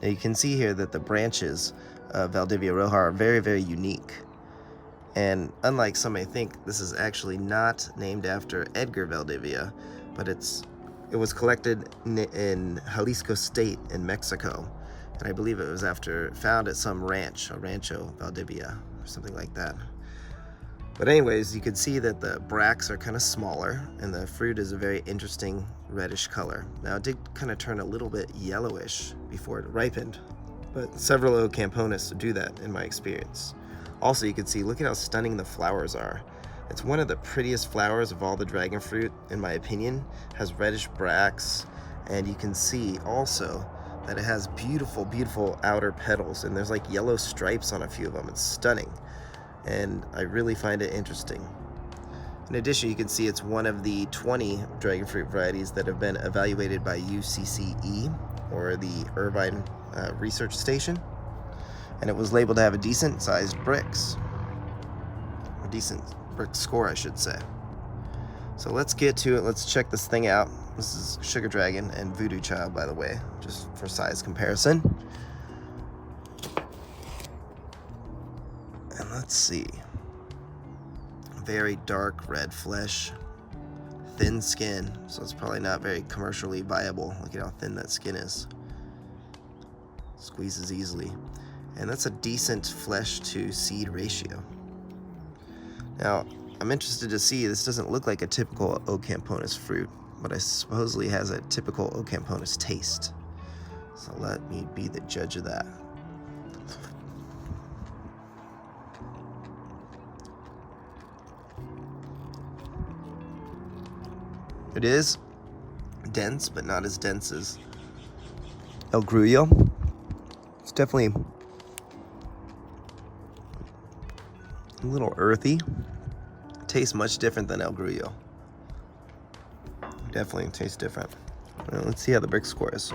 Now you can see here that the branches of Valivia Rojas are very, very unique. And unlike some may think, this is actually not named after Edgar Valdivia, but it was collected in Jalisco State in Mexico. And I believe it was found at some ranch, a Rancho Valdivia, or something like that. But anyways, you can see that the bracts are kind of smaller, and the fruit is a very interesting reddish color. Now it did kind of turn a little bit yellowish before it ripened, but several Ocamponis do that in my experience. Also, you can see, look at how stunning the flowers are. It's one of the prettiest flowers of all the dragon fruit, in my opinion. It has reddish bracts, and you can see also that it has beautiful, beautiful outer petals, and there's like yellow stripes on a few of them. It's stunning, and I really find it interesting. In addition, you can see it's one of the 20 dragon fruit varieties that have been evaluated by UCCE, or the Irvine Research Station, and it was labeled to have a decent sized bricks, a decent brick score, I should say. So let's get to it. Let's check this thing out. This is Sugar Dragon and Voodoo Child, by the way, just for size comparison. And let's see. Very dark red flesh, thin skin, so it's probably not very commercially viable. Look at how thin that skin is. Squeezes easily. And that's a decent flesh to seed ratio. Now, I'm interested to see, this doesn't look like a typical Ocamponis fruit, but it supposedly has a typical Ocamponis taste. So let me be the judge of that. It is dense, but not as dense as El Grullo. It's definitely a little earthy. Tastes much different than El Grullo. Definitely tastes different. Well, let's see how the brick score is.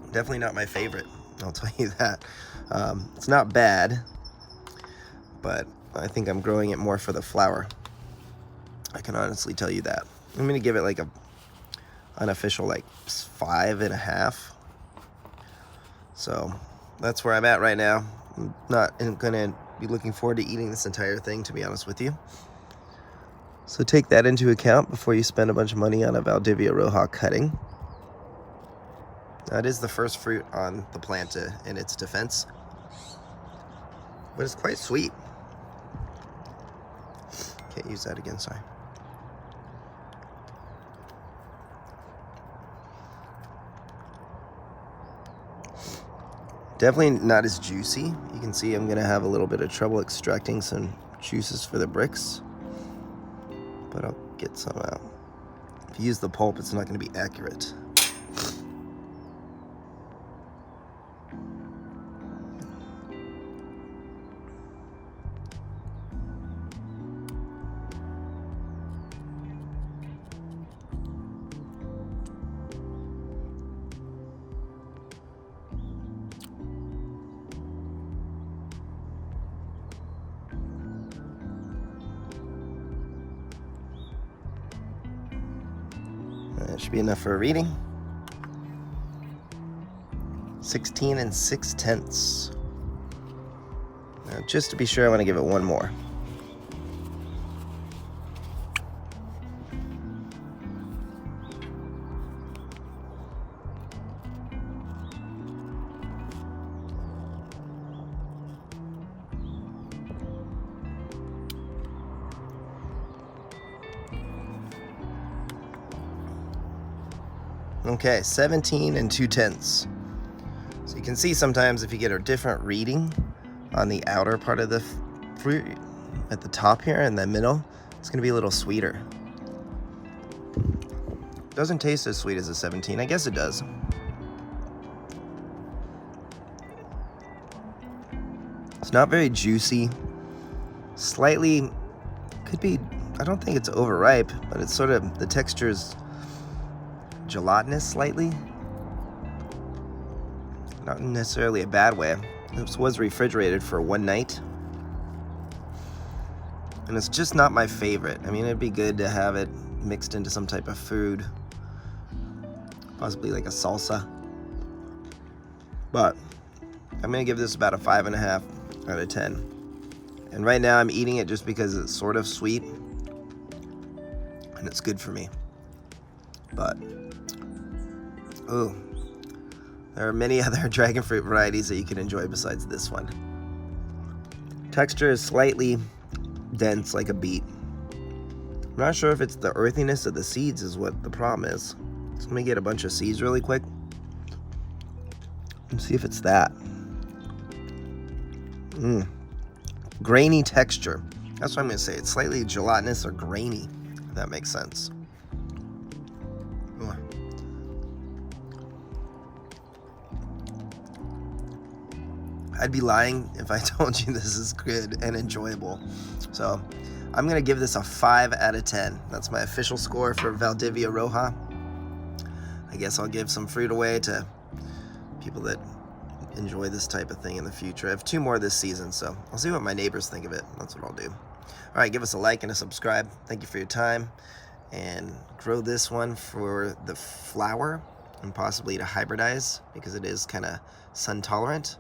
Definitely not my favorite, I'll tell you that. It's not bad, but I think I'm growing it more for the flower. I can honestly tell you that. I'm gonna give it like a unofficial like 5.5. So that's where I'm at right now. I'm not gonna be looking forward to eating this entire thing, to be honest with you. So take that into account before you spend a bunch of money on a Valivia Rojas cutting. That is the first fruit on the planta in its defense, but it's quite sweet. Can't use that again, sorry. Definitely not as juicy. You can see I'm gonna have a little bit of trouble extracting some juices for the bricks, but I'll get some out. If you use the pulp, it's not gonna be accurate. That should be enough for a reading. 16 6/10. Now, just to be sure, I want to give it one more. Okay, 17 2/10. So you can see sometimes if you get a different reading on the outer part of the fruit at the top here in the middle, it's going to be a little sweeter. Doesn't taste as sweet as a 17. I guess it does. It's not very juicy. Slightly, could be, I don't think it's overripe, but it's sort of, the texture's gelatinous slightly. Not necessarily a bad way. This was refrigerated for one night, and it's just not my favorite. I mean, it'd be good to have it mixed into some type of food, possibly like a salsa, but I'm gonna give this about a 5.5 out of 10. And right now I'm eating it just because it's sort of sweet and it's good for me. But ooh, there are many other dragon fruit varieties that you can enjoy besides this one. Texture is slightly dense, like a beet. I'm not sure if it's the earthiness of the seeds is what the problem is. So let me get a bunch of seeds really quick and see if it's that. Grainy texture. That's what I'm gonna say. It's slightly gelatinous or grainy, if that makes sense. I'd be lying if I told you this is good and enjoyable. So I'm gonna give this a 5 out of 10. That's my official score for Valivia Rojas. I guess I'll give some fruit away to people that enjoy this type of thing in the future. I have 2 more this season, so I'll see what my neighbors think of it. That's what I'll do. All right, give us a like and a subscribe. Thank you for your time. And grow this one for the flower and possibly to hybridize because it is kind of sun tolerant.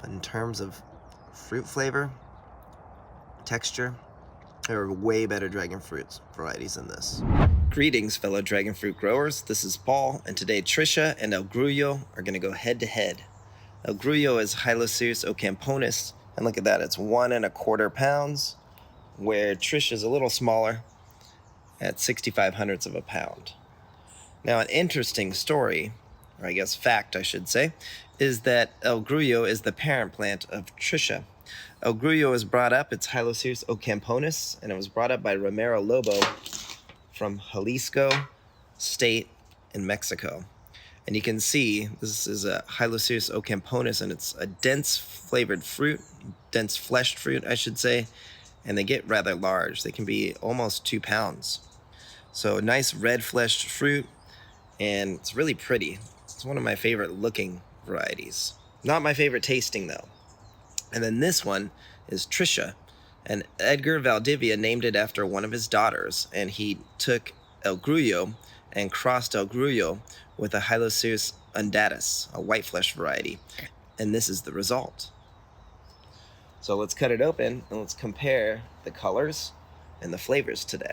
But in terms of fruit flavor, texture, there are way better dragon fruits varieties than this. Greetings, fellow dragon fruit growers. This is Paul, and today Tricia and El Grullo are going to go head to head. El Grullo is Hyloceus ocamponus, and look at that, it's 1 1/4 pounds, where Tricia is a little smaller at 6/500 of a pound. Now, an interesting story, or I guess fact I should say, is that El Grullo is the parent plant of Tricia. El Grullo is brought up, it's Hyloceus ocamponus, and it was brought up by Romero Lobo from Jalisco State in Mexico. And you can see this is a Hyloceus ocamponus, and it's a dense flavored fruit, dense fleshed fruit, I should say, and they get rather large. They can be almost 2 pounds. So nice red fleshed fruit, and it's really pretty. It's one of my favorite looking varieties. Not my favorite tasting though. And then this one is Tricia, and Edgar Valdivia named it after one of his daughters, and he took El Grullo and crossed El Grullo with a Hyloceus undatus, a white flesh variety, and this is the result. So let's cut it open and let's compare the colors and the flavors today.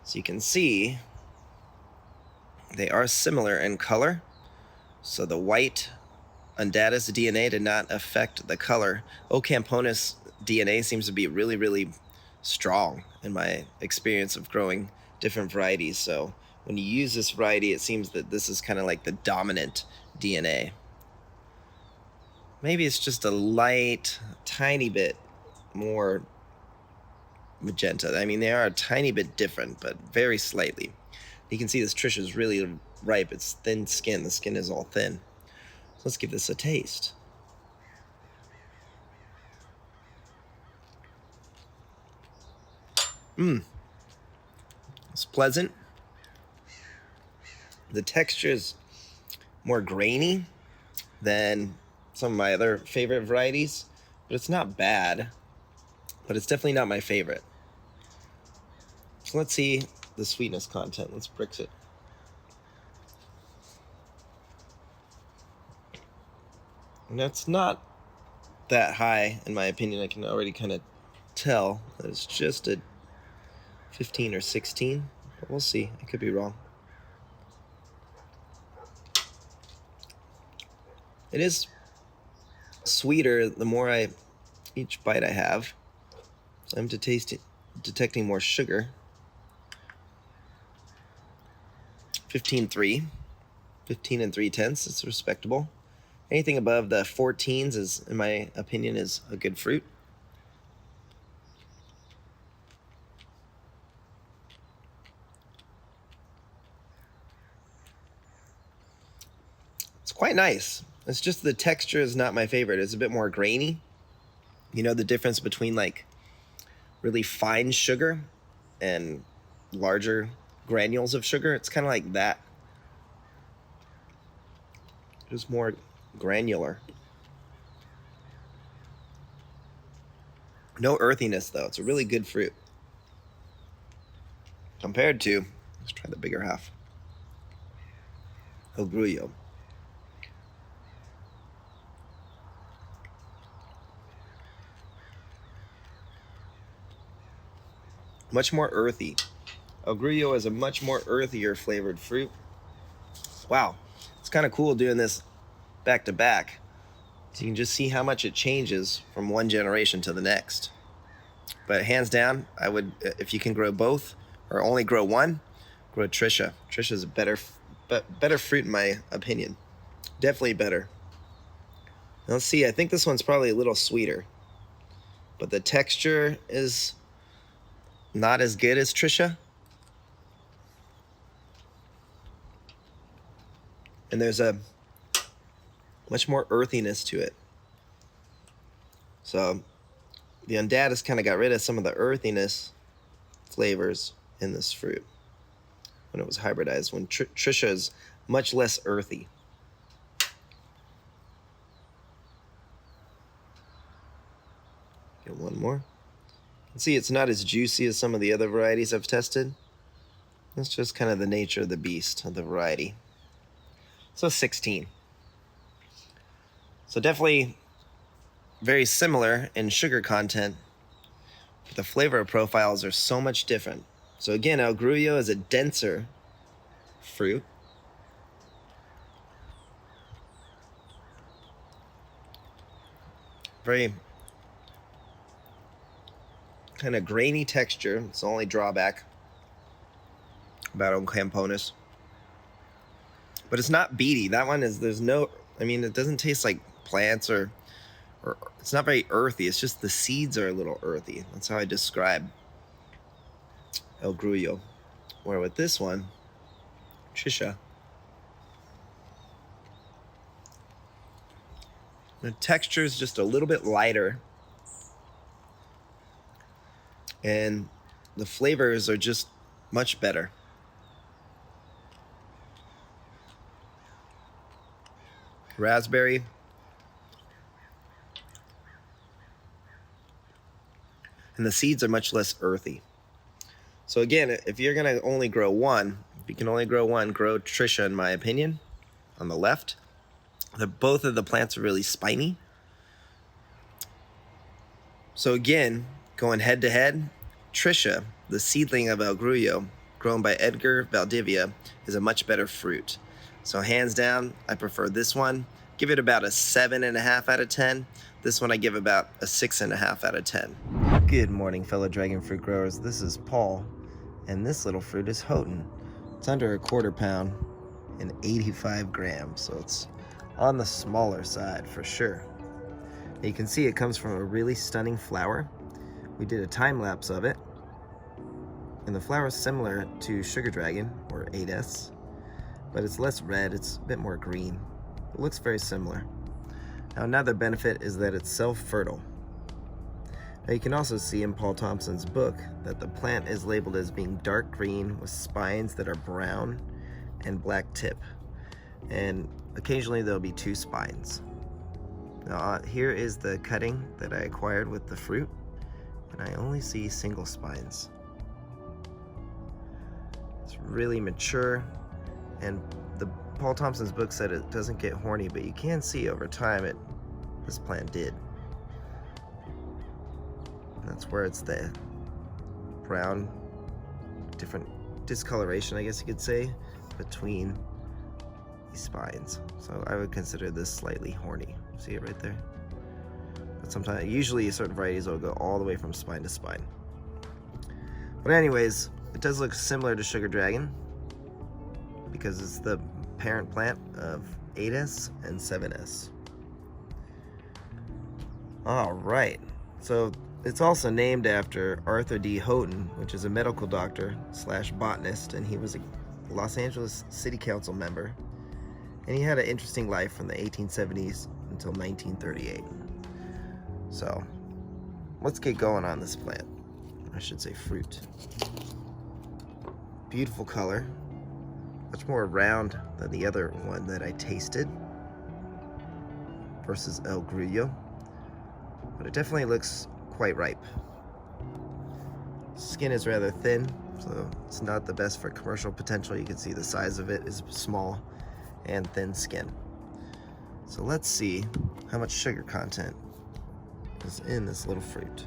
So you can see they are similar in color. So the white undatus DNA did not affect the color. Ocamponus DNA seems to be really, really strong in my experience of growing different varieties. So when you use this variety, it seems that this is kind of like the dominant DNA. Maybe it's just a light, tiny bit more magenta. I mean, they are a tiny bit different, but very slightly. You can see this Tricia is really ripe. It's thin skin. The skin is all thin. So let's give this a taste. It's pleasant. The texture is more grainy than some of my other favorite varieties, but it's not bad, but it's definitely not my favorite. So let's see the sweetness content. Let's Brix it. And that's not that high, in my opinion. I can already kind of tell that it's just a 15 or 16, but we'll see. I could be wrong. It is sweeter the more each bite I have. So I'm detecting more sugar. 15.3, 15 and 3/10. It's respectable. Anything above the 14s is, in my opinion, is a good fruit. It's quite nice. It's just the texture is not my favorite. It's a bit more grainy. You know the difference between like really fine sugar and larger granules of sugar? It's kind of like that. Just more granular. No earthiness though. It's a really good fruit. Compared to, let's try the bigger half. El Grullo. Much more earthy. El Grullo is a much more earthier flavored fruit. Wow, it's kind of cool doing this back to back. So you can just see how much it changes from one generation to the next. But hands down, I would, if you can grow both or only grow one, grow Tricia. Tricia is a better fruit in my opinion. Definitely better. Now let's see, I think this one's probably a little sweeter, but the texture is not as good as Tricia. And there's a much more earthiness to it. So the Undead has kind of got rid of some of the earthiness flavors in this fruit when it was hybridized, when Tricia is much less earthy. Get one more. See, it's not as juicy as some of the other varieties I've tested. That's just kind of the nature of the beast, of the variety. So 16. So definitely very similar in sugar content, but the flavor profiles are so much different. So again, El Grullo is a denser fruit. Very kind of grainy texture. It's the only drawback about Ocamponus. But it's not beady. That one is, there's no, I mean, it doesn't taste like plants or it's not very earthy. It's just the seeds are a little earthy. That's how I describe El Grullo. Where with this one, Tricia, the texture is just a little bit lighter. And the flavors are just much better. Raspberry. And the seeds are much less earthy. So again, if you're gonna only grow one, if you can only grow one, grow Tricia in my opinion, on the left. Both of the plants are really spiny. So again, going head to head, Tricia, the seedling of El Grullo, grown by Edgar Valdivia, is a much better fruit. So hands down, I prefer this one. Give it about a 7.5 out of 10. This one I give about a 6.5 out of 10. Good morning, fellow dragon fruit growers. This is Paul, and this little fruit is Houghton. It's under a 1/4 pound and 85 grams, so it's on the smaller side for sure. You can see it comes from a really stunning flower. We did a time lapse of it, and the flower is similar to Sugar Dragon or 8S, but it's less red, it's a bit more green. It looks very similar. Now, another benefit is that it's self-fertile. Now, you can also see in Paul Thomson's book that the plant is labeled as being dark green with spines that are brown and black tip, and occasionally there'll be 2 spines. Now, here is the cutting that I acquired with the fruit, and I only see single spines. It's really mature, and Paul Thomson's book said it doesn't get horny, but you can see over time this plant did. And that's where it's the brown, different discoloration, I guess you could say, between these spines. So I would consider this slightly horny. See it right there? But sometimes, usually certain varieties will go all the way from spine to spine. But anyways, it does look similar to Sugar Dragon because it's the parent plant of 8S and 7S. All right, so it's also named after Arthur D. Houghton, which is a medical doctor / botanist, and he was a Los Angeles City Council member, and he had an interesting life from the 1870s until 1938. So let's get going on this plant. I should say fruit. Beautiful color. Much more round than the other one that I tasted versus El Grullo, but it definitely looks quite ripe. Skin is rather thin, so it's not the best for commercial potential. You can see the size of it is small and thin skin. So let's see how much sugar content is in this little fruit.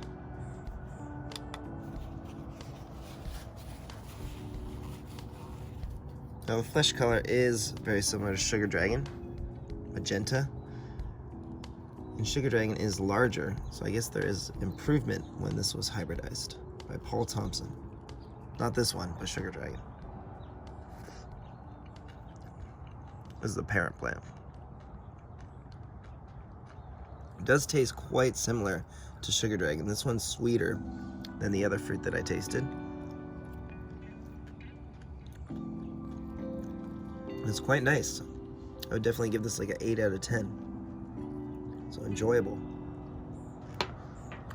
Now, the flesh color is very similar to Sugar Dragon, magenta. And Sugar Dragon is larger, so I guess there is improvement when this was hybridized by Paul Thomson. Not this one, but Sugar Dragon. This is the parent plant. It does taste quite similar to Sugar Dragon. This one's sweeter than the other fruit that I tasted. It's quite nice. I would definitely give this like an 8 out of 10. So enjoyable,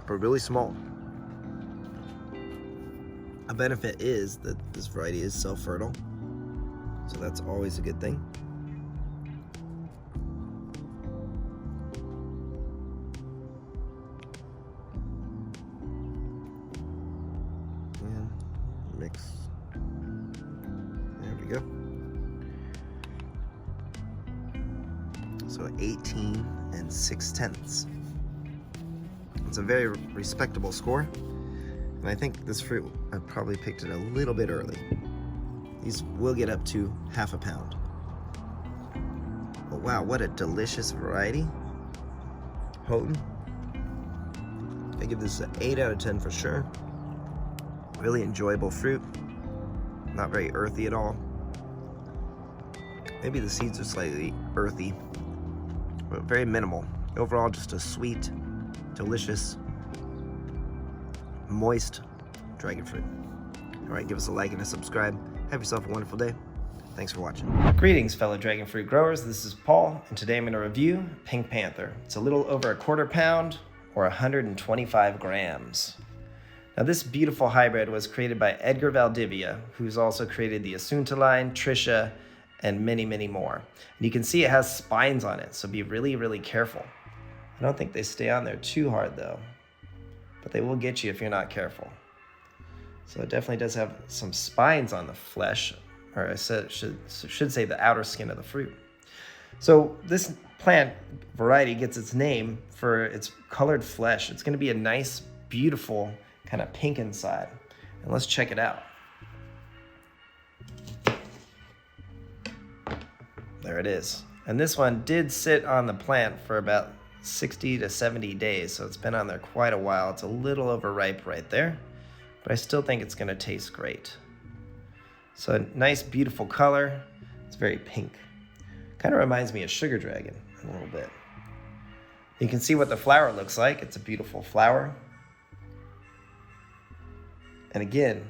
but really small. A benefit is that this variety is self-fertile, so that's always a good thing. And mix. There we go. So 18 6/10. It's a very respectable score, and I think this fruit, I probably picked it a little bit early. These will get up to ½ pound. But wow, what a delicious variety. Houghton. I give this an 8 out of 10 for sure. Really enjoyable fruit. Not very earthy at all. Maybe the seeds are slightly earthy, but very minimal. Overall, just a sweet, delicious, moist dragon fruit. All right, give us a like and a subscribe. Have yourself a wonderful day. Thanks for watching. Greetings, fellow dragon fruit growers. This is Paul, and today I'm going to review Pink Panther. It's a little over a 1/4 pound or 125 grams. Now, this beautiful hybrid was created by Edgar Valivia, who's also created the Assunta line, Tricia, and many, many more. And you can see it has spines on it, so be really, really careful. I don't think they stay on there too hard though, but they will get you if you're not careful. So it definitely does have some spines on the flesh, or I should say the outer skin of the fruit. So this plant variety gets its name for its colored flesh. It's going to be a nice, beautiful kind of pink inside. And let's check it out. There it is. And this one did sit on the plant for about 60 to 70 days, so it's been on there quite a while. It's a little overripe right there, but I still think it's gonna taste great. So a nice, beautiful color. It's very pink. Kind of reminds me of sugar dragon a little bit. You can see what the flower looks like. It's a beautiful flower. And again,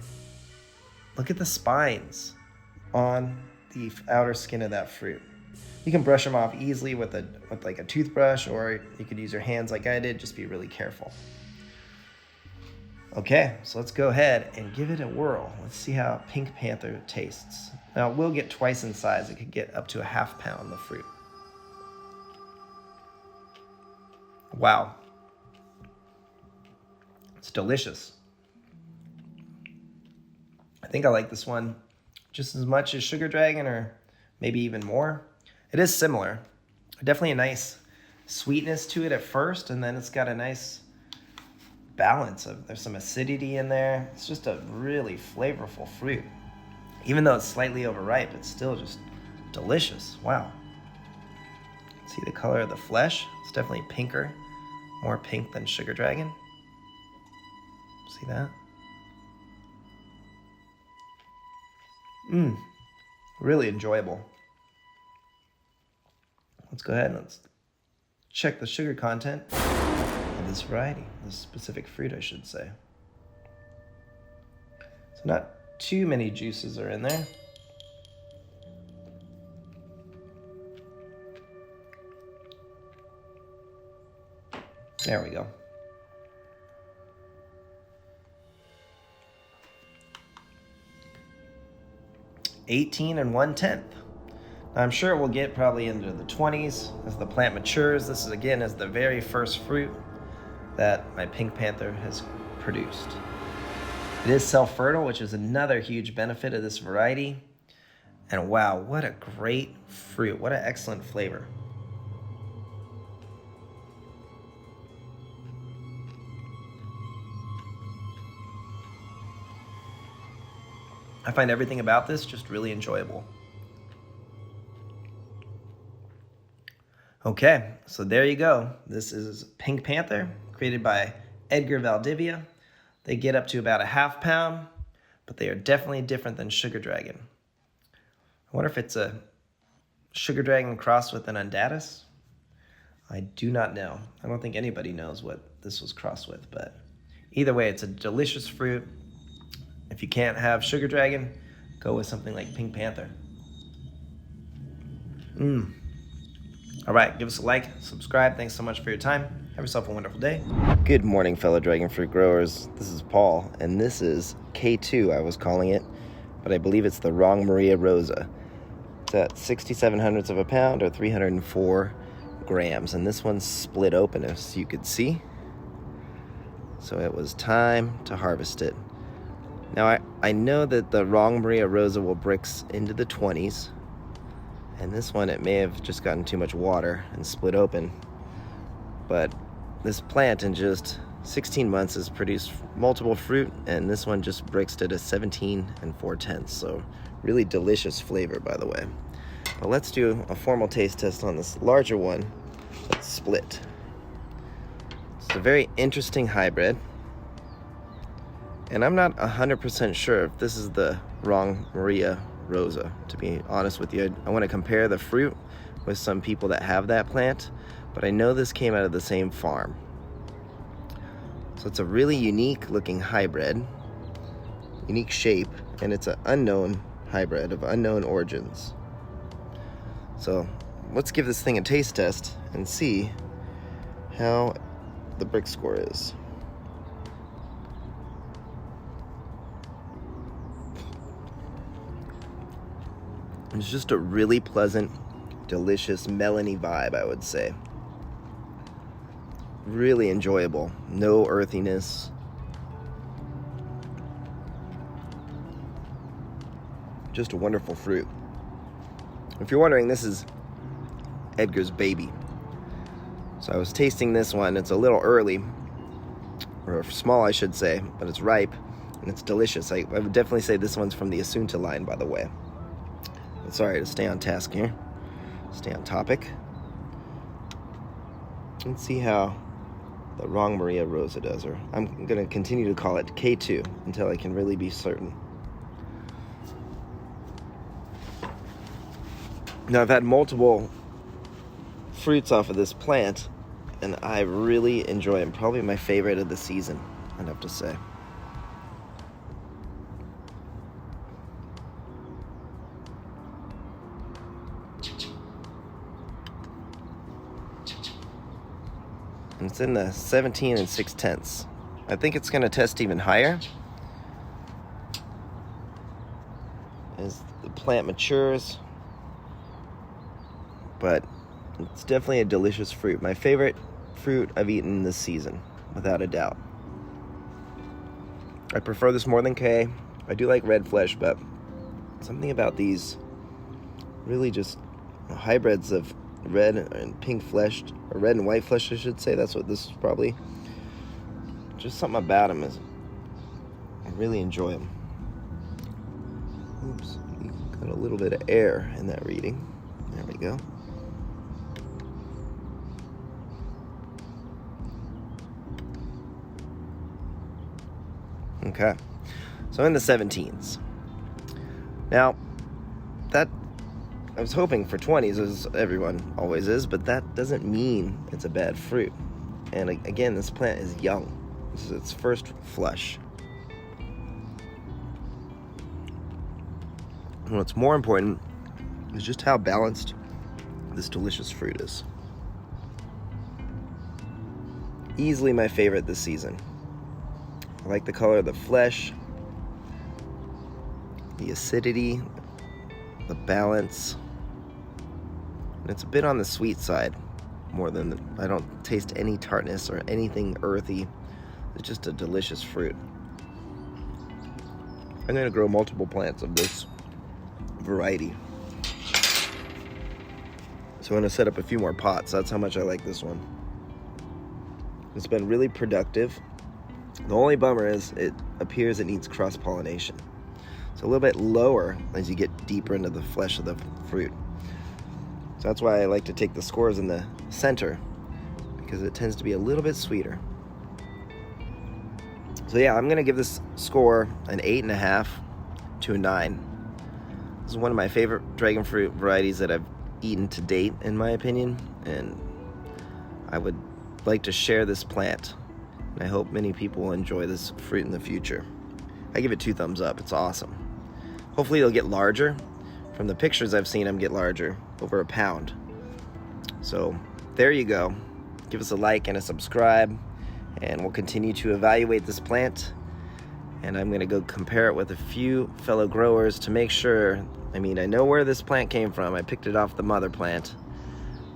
look at the spines on the outer skin of that fruit. You can brush them off easily with like a toothbrush, or you could use your hands like I did. Just be really careful. Okay, so let's go ahead and give it a whirl. Let's see how Pink Panther tastes. Now, it will get twice in size. It could get up to a ½ pound, the fruit. Wow. It's delicious. I think I like this one just as much as Sugar Dragon, or maybe even more. It is similar. Definitely a nice sweetness to it at first, and then it's got a nice balance of, there's some acidity in there. It's just a really flavorful fruit. Even though it's slightly overripe, it's still just delicious. Wow. See the color of the flesh? It's definitely pinker, more pink than Sugar Dragon. See that? Really enjoyable. Let's go ahead and let's check the sugar content of this variety, this specific fruit, I should say. So not too many juices are in there. There we go. $18 1/10. I'm sure we'll get probably into the 20s as the plant matures. This is, again, is the very first fruit that my Pink Panther has produced. It is self-fertile, which is another huge benefit of this variety. And wow, what a great fruit. What an excellent flavor. I find everything about this just really enjoyable. Okay, so there you go. This is Pink Panther, created by Edgar Valdivia. They get up to about a ½ pound, but they are definitely different than Sugar Dragon. I wonder if it's a Sugar Dragon crossed with an Undatus? I do not know. I don't think anybody knows what this was crossed with, but either way, it's a delicious fruit. If you can't have Sugar Dragon, go with something like Pink Panther. All right, give us a like, subscribe. Thanks so much for your time. Have yourself a wonderful day. Good morning, fellow dragon fruit growers. This is Paul, and this is K2, I was calling it, but I believe it's the wrong Maria Rosa. It's at 6/700ths of a pound, or 304 grams, and this one's split open, as you could see. So it was time to harvest it. Now, I know that the wrong Maria Rosa will brix into the 20s, and this one, it may have just gotten too much water and split open. But this plant in just 16 months has produced multiple fruit, and this one just brixed at a 17 4/10. So really delicious flavor, by the way. But let's do a formal taste test on this larger one that's split. It's a very interesting hybrid. And I'm not 100% sure if this is the wrong Maria Rosa, to be honest with you. I want to compare the fruit with some people that have that plant, but I know this came out of the same farm. So it's a really unique looking hybrid, unique shape, and it's an unknown hybrid of unknown origins. So let's give this thing a taste test and see how the brick score is. It's just a really pleasant, delicious, melony vibe, I would say. Really enjoyable. No earthiness. Just a wonderful fruit. If you're wondering, this is Edgar's baby. So I was tasting this one. It's a little early, or small, I should say, but it's ripe and it's delicious. I would definitely say this one's from the Asunta line, by the way. Sorry to stay on task here. stay on topic. Let's see how the wrong Maria Rosa does, or I'm going to continue to call it K2 until I can really be certain. Now, I've had multiple fruits off of this plant, and I really enjoy them. Probably my favorite of the season, I'd have to say. And it's in the 17 6/10. I think it's going to test even higher as the plant matures. But it's definitely a delicious fruit. My favorite fruit I've eaten this season, without a doubt. I prefer this more than K. I do like red flesh, but something about these really just hybrids of red and pink fleshed, or red and white flesh, I should say. That's what this is probably. Just something about them is, I really enjoy them. Oops, got a little bit of air in that reading. There we go. Okay, so in the 17s. Now, that, I was hoping for 20s, as everyone always is, but that doesn't mean it's a bad fruit. And again, this plant is young. This is its first flush. And what's more important is just how balanced this delicious fruit is. Easily my favorite this season. I like the color of the flesh, the acidity, the balance. And it's a bit on the sweet side, more than I don't taste any tartness or anything earthy. It's just a delicious fruit. I'm going to grow multiple plants of this variety. So I'm going to set up a few more pots. That's how much I like this one. It's been really productive. The only bummer is it appears it needs cross-pollination. It's a little bit lower as you get deeper into the flesh of the fruit. So that's why I like to take the scores in the center, because it tends to be a little bit sweeter. So yeah, I'm gonna give this score an 8.5 to a 9. This is one of my favorite dragon fruit varieties that I've eaten to date, in my opinion, and I would like to share this plant. And I hope many people will enjoy this fruit in the future. I give it 2 thumbs up. It's awesome. Hopefully it'll get larger. From the pictures I've seen them get larger, over a pound. So there you go. Give us a like and a subscribe, and we'll continue to evaluate this plant. And I'm gonna go compare it with a few fellow growers to make sure. I mean, I know where this plant came from. I picked it off the mother plant,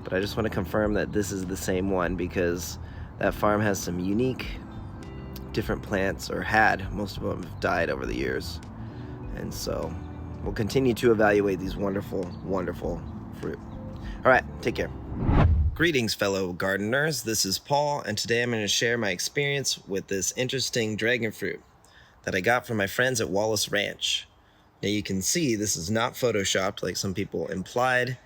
but I just want to confirm that this is the same one, because that farm has some unique, different plants, or had. Most of them have died over the years. And so we'll continue to evaluate these wonderful, wonderful fruit. All right, take care. Greetings, fellow gardeners. This is Paul, and today I'm going to share my experience with this interesting dragon fruit that I got from my friends at Wallace Ranch. Now you can see this is not photoshopped like some people implied.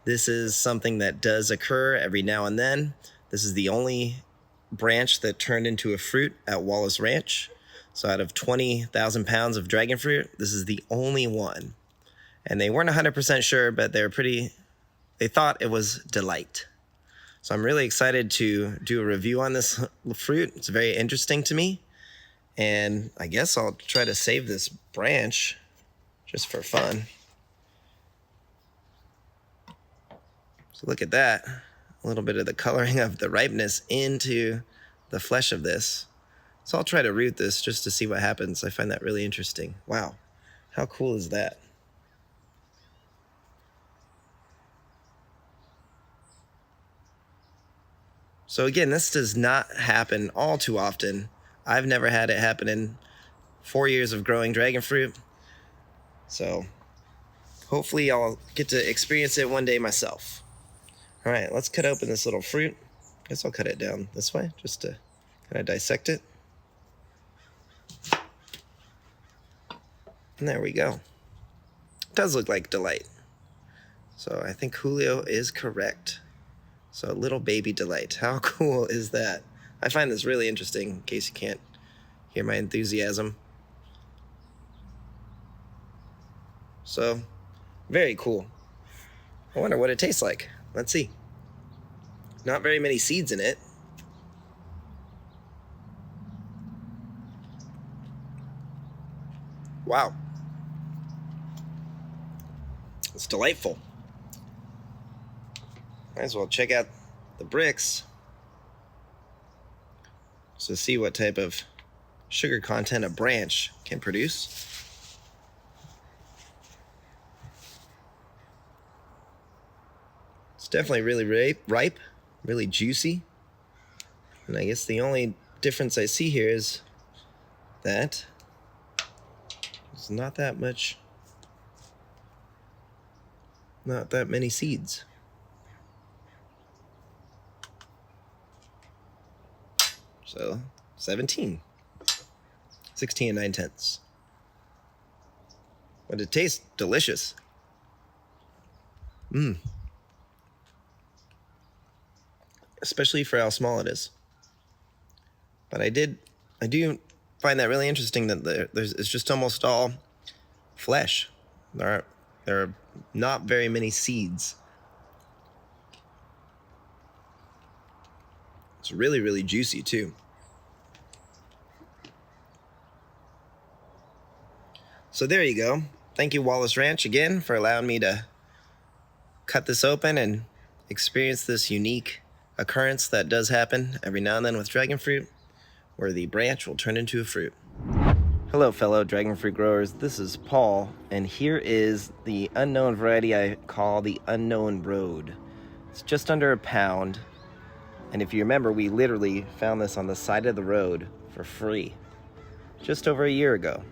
This is something that does occur every now and then. This is the only branch that turned into a fruit at Wallace Ranch. So out of 20,000 pounds of dragon fruit, this is the only one. And they weren't 100% sure, but they thought it was delight. So I'm really excited to do a review on this fruit. It's very interesting to me. And I guess I'll try to save this branch just for fun. So look at that. A little bit of the coloring of the ripeness into the flesh of this. So I'll try to root this just to see what happens. I find that really interesting. Wow, how cool is that? So again, this does not happen all too often. I've never had it happen in 4 years of growing dragon fruit. So hopefully I'll get to experience it one day myself. All right, let's cut open this little fruit. I guess I'll cut it down this way just to kind of dissect it. And there we go. It does look like delight. So I think Julio is correct. So Little Baby Delight. How cool is that? I find this really interesting, in case you can't hear my enthusiasm. So, very cool. I wonder what it tastes like. Let's see. Not very many seeds in it. Wow. It's delightful. Might as well check out the bricks to see what type of sugar content a branch can produce. It's definitely really ripe, really juicy. And I guess the only difference I see here is that there's not that many seeds. So 17, 16 and 9/10. But it tastes delicious. Especially for how small it is. But I do find that really interesting that it's just almost all flesh. There are not very many seeds. It's really juicy too. So there you go. Thank you, Wallace Ranch, again for allowing me to cut this open and experience this unique occurrence that does happen every now and then with dragon fruit, where the branch will turn into a fruit. Hello, fellow dragon fruit growers. This is Paul, and here is the unknown variety I call the Unknown Road. It's just under a pound, and if you remember, we literally found this on the side of the road for free just over a year ago.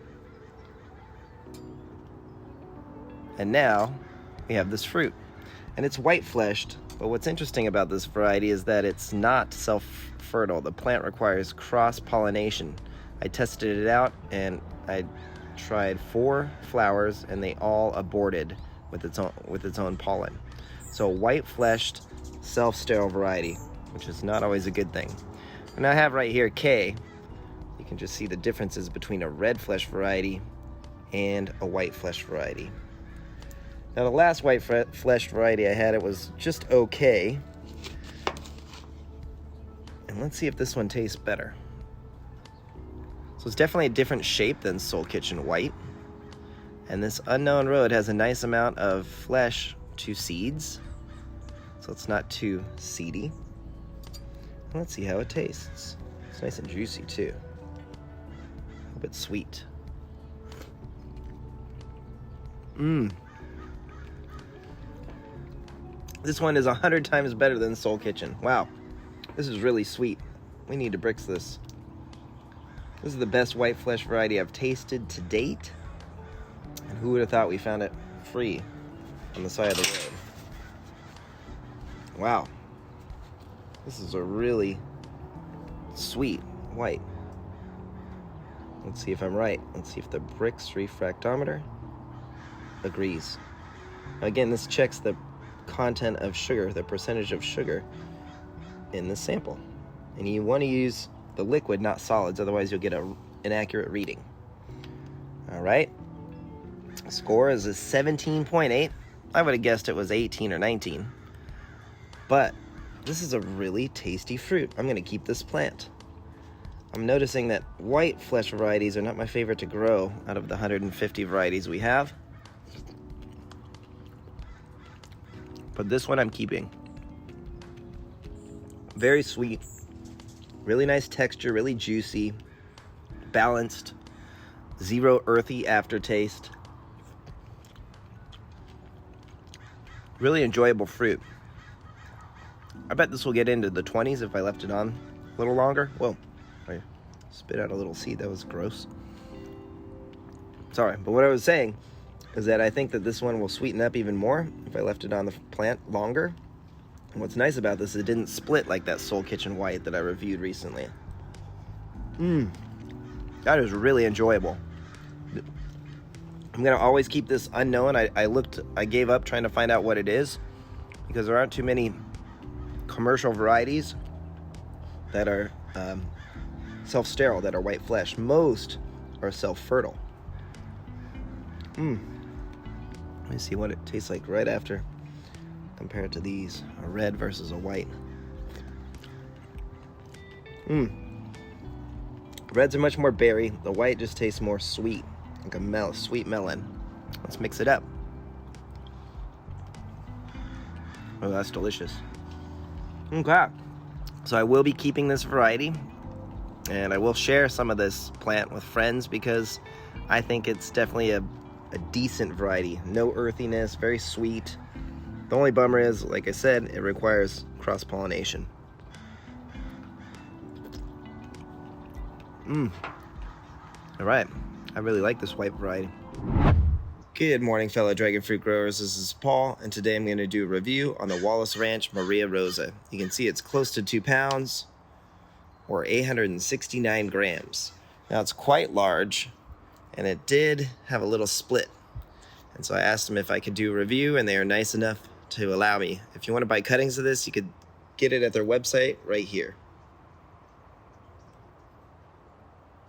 And now we have this fruit, and it's white-fleshed, but what's interesting about this variety is that it's not self-fertile. The plant requires cross-pollination. I tested it out, and I tried 4 flowers, and they all aborted with its own pollen. So white-fleshed, self-sterile variety, which is not always a good thing. And I have right here K. You can just see the differences between a red-fleshed variety and a white-fleshed variety. Now, the last white-fleshed variety I had, it was just okay. And let's see if this one tastes better. So it's definitely a different shape than Soul Kitchen White. And this Unknown Road has a nice amount of flesh to seeds, so it's not too seedy. Let's see how it tastes. It's nice and juicy too. Hope it's sweet. This one is 100 times better than Soul Kitchen. Wow, this is really sweet. We need to brix this. This is the best white flesh variety I've tasted to date. And who would have thought we found it free on the side of the road? Wow. This is a really sweet white. Let's see if I'm right. Let's see if the Brix refractometer agrees. Again, this checks the content of sugar, the percentage of sugar in the sample. And you want to use the liquid, not solids, otherwise you'll get an inaccurate reading. All right. Score is a 17.8. I would have guessed it was 18 or 19. But this is a really tasty fruit. I'm going to keep this plant. I'm noticing that white flesh varieties are not my favorite to grow out of the 150 varieties we have. But this one I'm keeping. Very sweet. Really nice texture, really juicy. Balanced. Zero earthy aftertaste. Really enjoyable fruit. I bet this will get into the 20s if I left it on a little longer. Whoa, I spit out a little seed. That was gross. Sorry, but what I was saying is that I think that this one will sweeten up even more if I left it on the plant longer. And what's nice about this is it didn't split like that Soul Kitchen White that I reviewed recently. That is really enjoyable. I'm gonna always keep this unknown. I gave up trying to find out what it is because there aren't too many commercial varieties that are self-sterile, that are white flesh. Most are self-fertile. Let me see what it tastes like right after, compared to these, a red versus a white. Reds are much more berry. The white just tastes more sweet, like a sweet melon. Let's mix it up. Oh, that's delicious. Okay, so I will be keeping this variety, and I will share some of this plant with friends because I think it's definitely a decent variety. No earthiness, very sweet. The only bummer is, like I said, it requires cross-pollination. All right, I really like this white variety. Good morning, fellow dragon fruit growers. This is Paul, and today I'm going to do a review on the Wallace Ranch Maria Rosa. You can see it's close to 2 pounds, or 869 grams. Now it's quite large, and it did have a little split. And so I asked them if I could do a review, and they are nice enough to allow me. If you want to buy cuttings of this, you could get it at their website right here.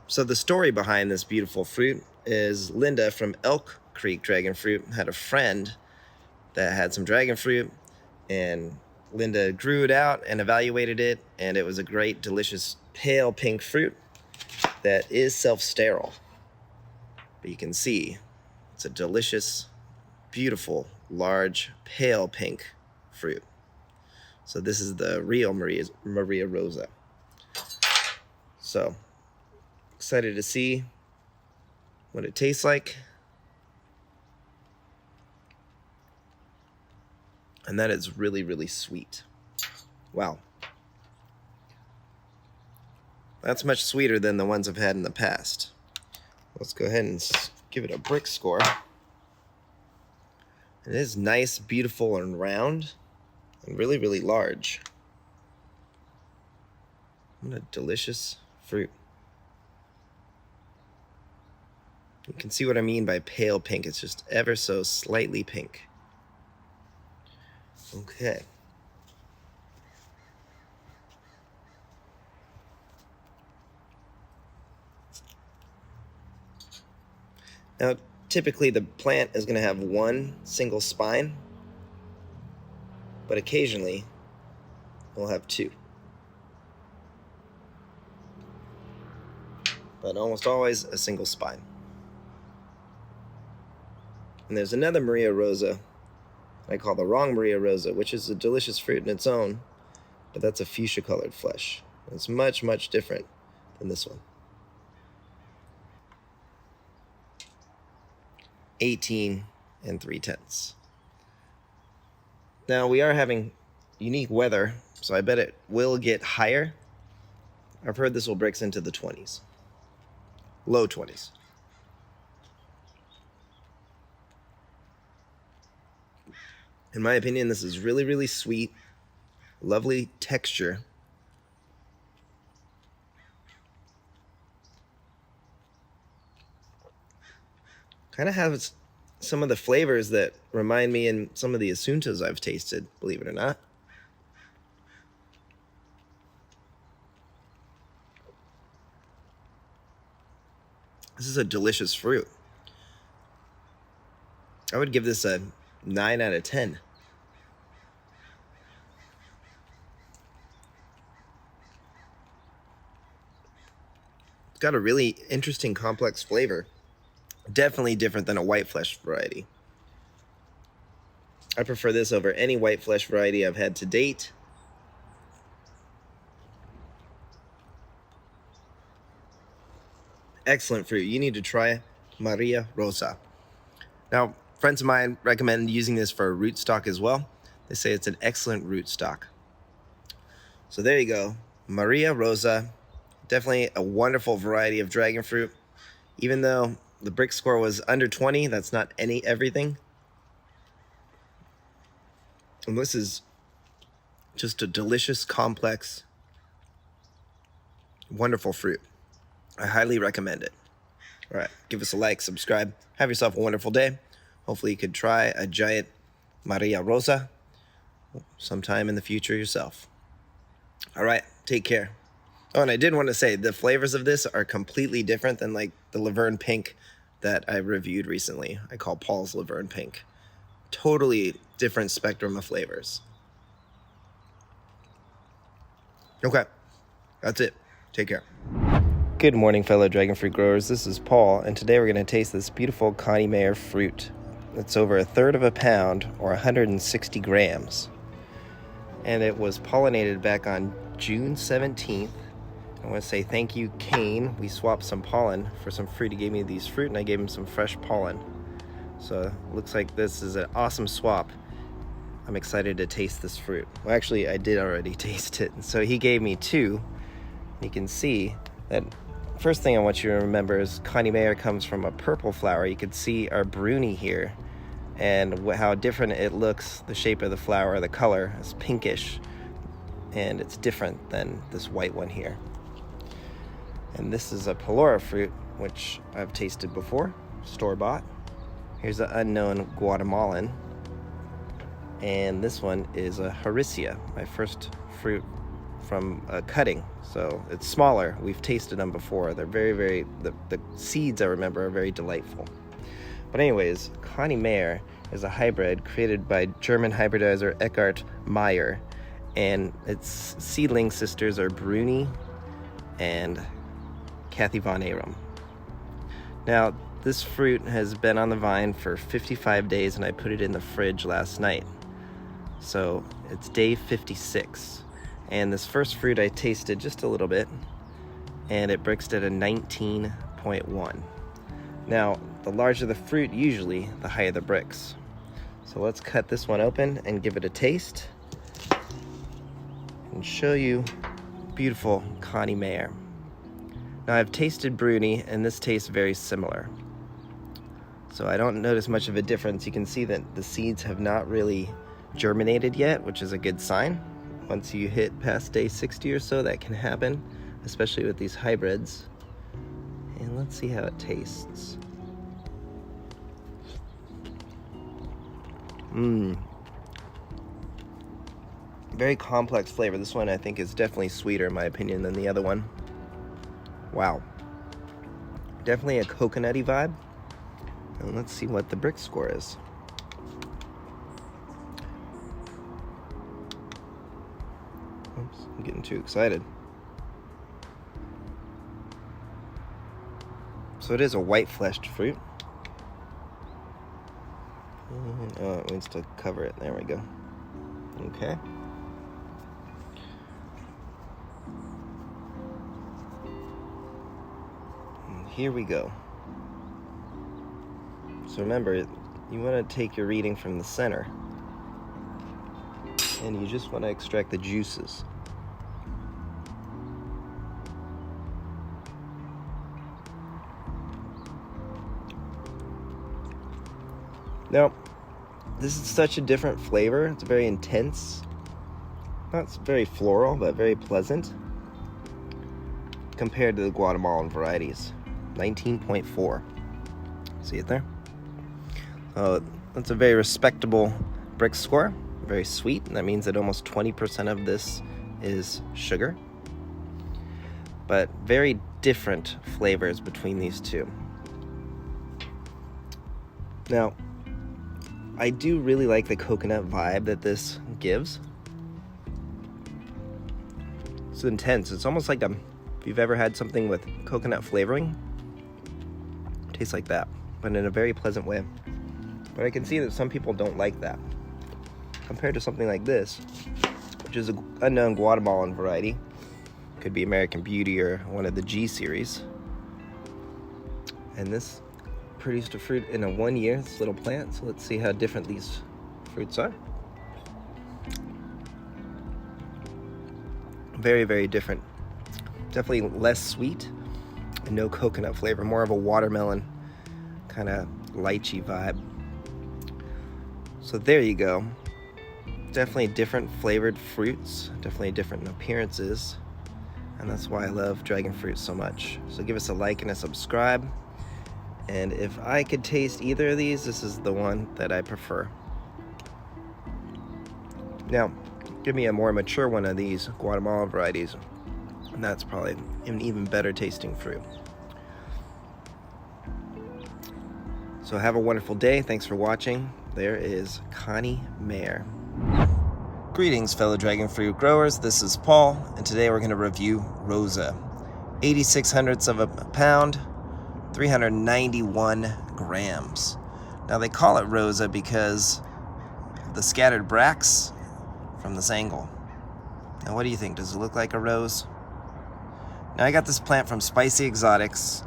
So the story behind this beautiful fruit is Linda from Elk Creek Dragon Fruit had a friend that had some dragon fruit, and Linda grew it out and evaluated it, and it was a great, delicious, pale pink fruit that is self-sterile. But you can see it's a delicious, beautiful, large, pale pink fruit. So this is the real Maria Rosa. So excited to see what it tastes like. And that is really, really sweet. Wow. That's much sweeter than the ones I've had in the past. Let's go ahead and give it a brick score. It is nice, beautiful, and round, and really, really large. What a delicious fruit. You can see what I mean by pale pink. It's just ever so slightly pink. Okay. Now, typically the plant is going to have one single spine, but occasionally we'll have two. But almost always a single spine. And there's another Maria Rosa I call the wrong Maria Rosa, which is a delicious fruit in its own, but that's a fuchsia colored flesh. It's much, much different than this one. 18 3/10. Now we are having unique weather, so I bet it will get higher. I've heard this will break into the 20s, low 20s. In my opinion, this is really, really sweet, lovely texture. Kind of has some of the flavors that remind me in some of the Asuntas I've tasted, believe it or not. This is a delicious fruit. I would give this a 9 out of 10. It's got a really interesting, complex flavor. Definitely different than a white flesh variety. I prefer this over any white flesh variety I've had to date. Excellent fruit. You need to try Maria Rosa. Now, friends of mine recommend using this for a rootstock as well. They say it's an excellent rootstock. So there you go. Maria Rosa. Definitely a wonderful variety of dragon fruit. Even though the brick score was under 20, that's not everything. And this is just a delicious, complex, wonderful fruit. I highly recommend it. All right, give us a like, subscribe. Have yourself a wonderful day. Hopefully you could try a giant Maria Rosa sometime in the future yourself. All right, take care. Oh, and I did want to say the flavors of this are completely different than like the Laverne Pink that I reviewed recently. I call Paul's Laverne Pink. Totally different spectrum of flavors. Okay, that's it. Take care. Good morning, fellow dragon fruit growers. This is Paul, and today we're going to taste this beautiful Connie Mayor fruit. It's over 1/3 of a pound, or 160 grams. And it was pollinated back on June 17th. I want to say thank you, Kane. We swapped some pollen for some fruit. He gave me these fruit, and I gave him some fresh pollen. So it looks like this is an awesome swap. I'm excited to taste this fruit. Well, actually, I did already taste it. So he gave me 2. You can see that first thing I want you to remember is Connie Mayor comes from a purple flower. You can see our bruni here and how different it looks. The shape of the flower, the color is pinkish, and it's different than this white one here. And this is a Pelora fruit, which I've tasted before, store-bought. Here's an unknown Guatemalan. And this one is a Tricia, my first fruit from a cutting. So it's smaller. We've tasted them before. They're very, the seeds I remember are very delightful. But anyways, Connie Mayor is a hybrid created by German hybridizer Edgar Mayor. And its seedling sisters are Bruni and Kathy von Aram. Now, this fruit has been on the vine for 55 days, and I put it in the fridge last night. So it's day 56. And this first fruit I tasted just a little bit, and it bricksed at a 19.1. Now, the larger the fruit, usually, the higher the bricks. So let's cut this one open and give it a taste and show you beautiful Connie Mayor. Now, I've tasted Bruni, and this tastes very similar. So I don't notice much of a difference. You can see that the seeds have not really germinated yet, which is a good sign. Once you hit past day 60 or so, that can happen, especially with these hybrids. And let's see how it tastes. Very complex flavor. This one I think is definitely sweeter in my opinion than the other one. Wow. Definitely a coconutty vibe. And let's see what the brick score is. Oops, I'm getting too excited. So it is a white-fleshed fruit. Oh, it needs to cover it. There we go. Okay. And here we go. So remember, you want to take your reading from the center, and you just want to extract the juices. Now, this is such a different flavor. It's very intense. Not very floral, but very pleasant compared to the Guatemalan varieties. 19.4. See it there? That's a very respectable brick score. Very sweet. That means that almost 20% of this is sugar. But very different flavors between these two. Now, I do really like the coconut vibe that this gives. It's intense. It's almost like if you've ever had something with coconut flavoring, it tastes like that, but in a very pleasant way. But I can see that some people don't like that. Compared to something like this, which is an unknown Guatemalan variety. Could be American Beauty or one of the G series. And this produced a fruit in a 1 year, this little plant. So let's see how different these fruits are. Very, very different. Definitely less sweet and no coconut flavor, more of a watermelon kind of lychee vibe. So there you go. Definitely different flavored fruits, definitely different appearances, and that's why I love dragon fruit so much. So give us a like and a subscribe, And if I could taste either of these, this is the one that I prefer. Now, give me a more mature one of these Guatemala varieties, and that's probably an even better tasting fruit. So have a wonderful day. Thanks for watching. There is Connie Mayor. Greetings, fellow dragon fruit growers. This is Paul, and today we're going to review Rosa. 86/100ths of a pound, 391 grams. Now they call it Rosa because of the scattered bracts from this angle. Now what do you think? Does it look like a rose? Now I got this plant from Spicy Exotics,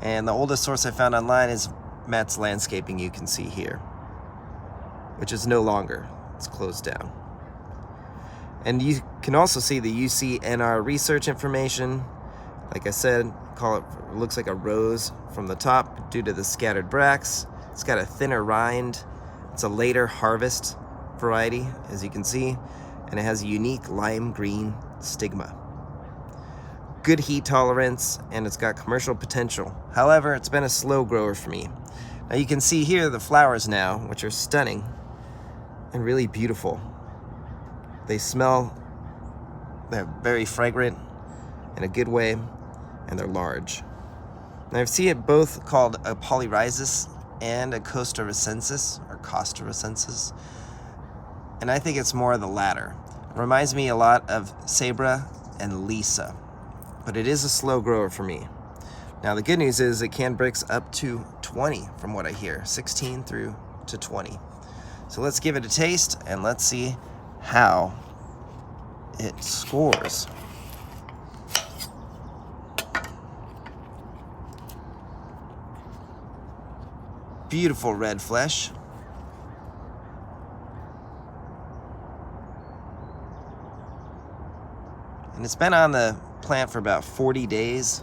and the oldest source I found online is Matt's Landscaping, you can see here, which is no longer. It's closed down. And you can also see the UCNR research information. Like I said, it looks like a rose from the top due to the scattered bracts. It's got a thinner rind. It's a later harvest variety, as you can see, and it has a unique lime green stigma. Good heat tolerance, and it's got commercial potential. However, it's been a slow grower for me. Now you can see here the flowers now, which are stunning and really beautiful. They smell, they're very fragrant in a good way, and they're large. Now I see it both called a polyrhizis and a costavicensis, or costavicensis, and I think it's more of the latter. It reminds me a lot of Cebra and Lisa, but it is a slow grower for me. Now the good news is it can brix up to 20 from what I hear, 16 through to 20. So let's give it a taste and let's see how it scores. Beautiful red flesh. And it's been on the plant for about 40 days.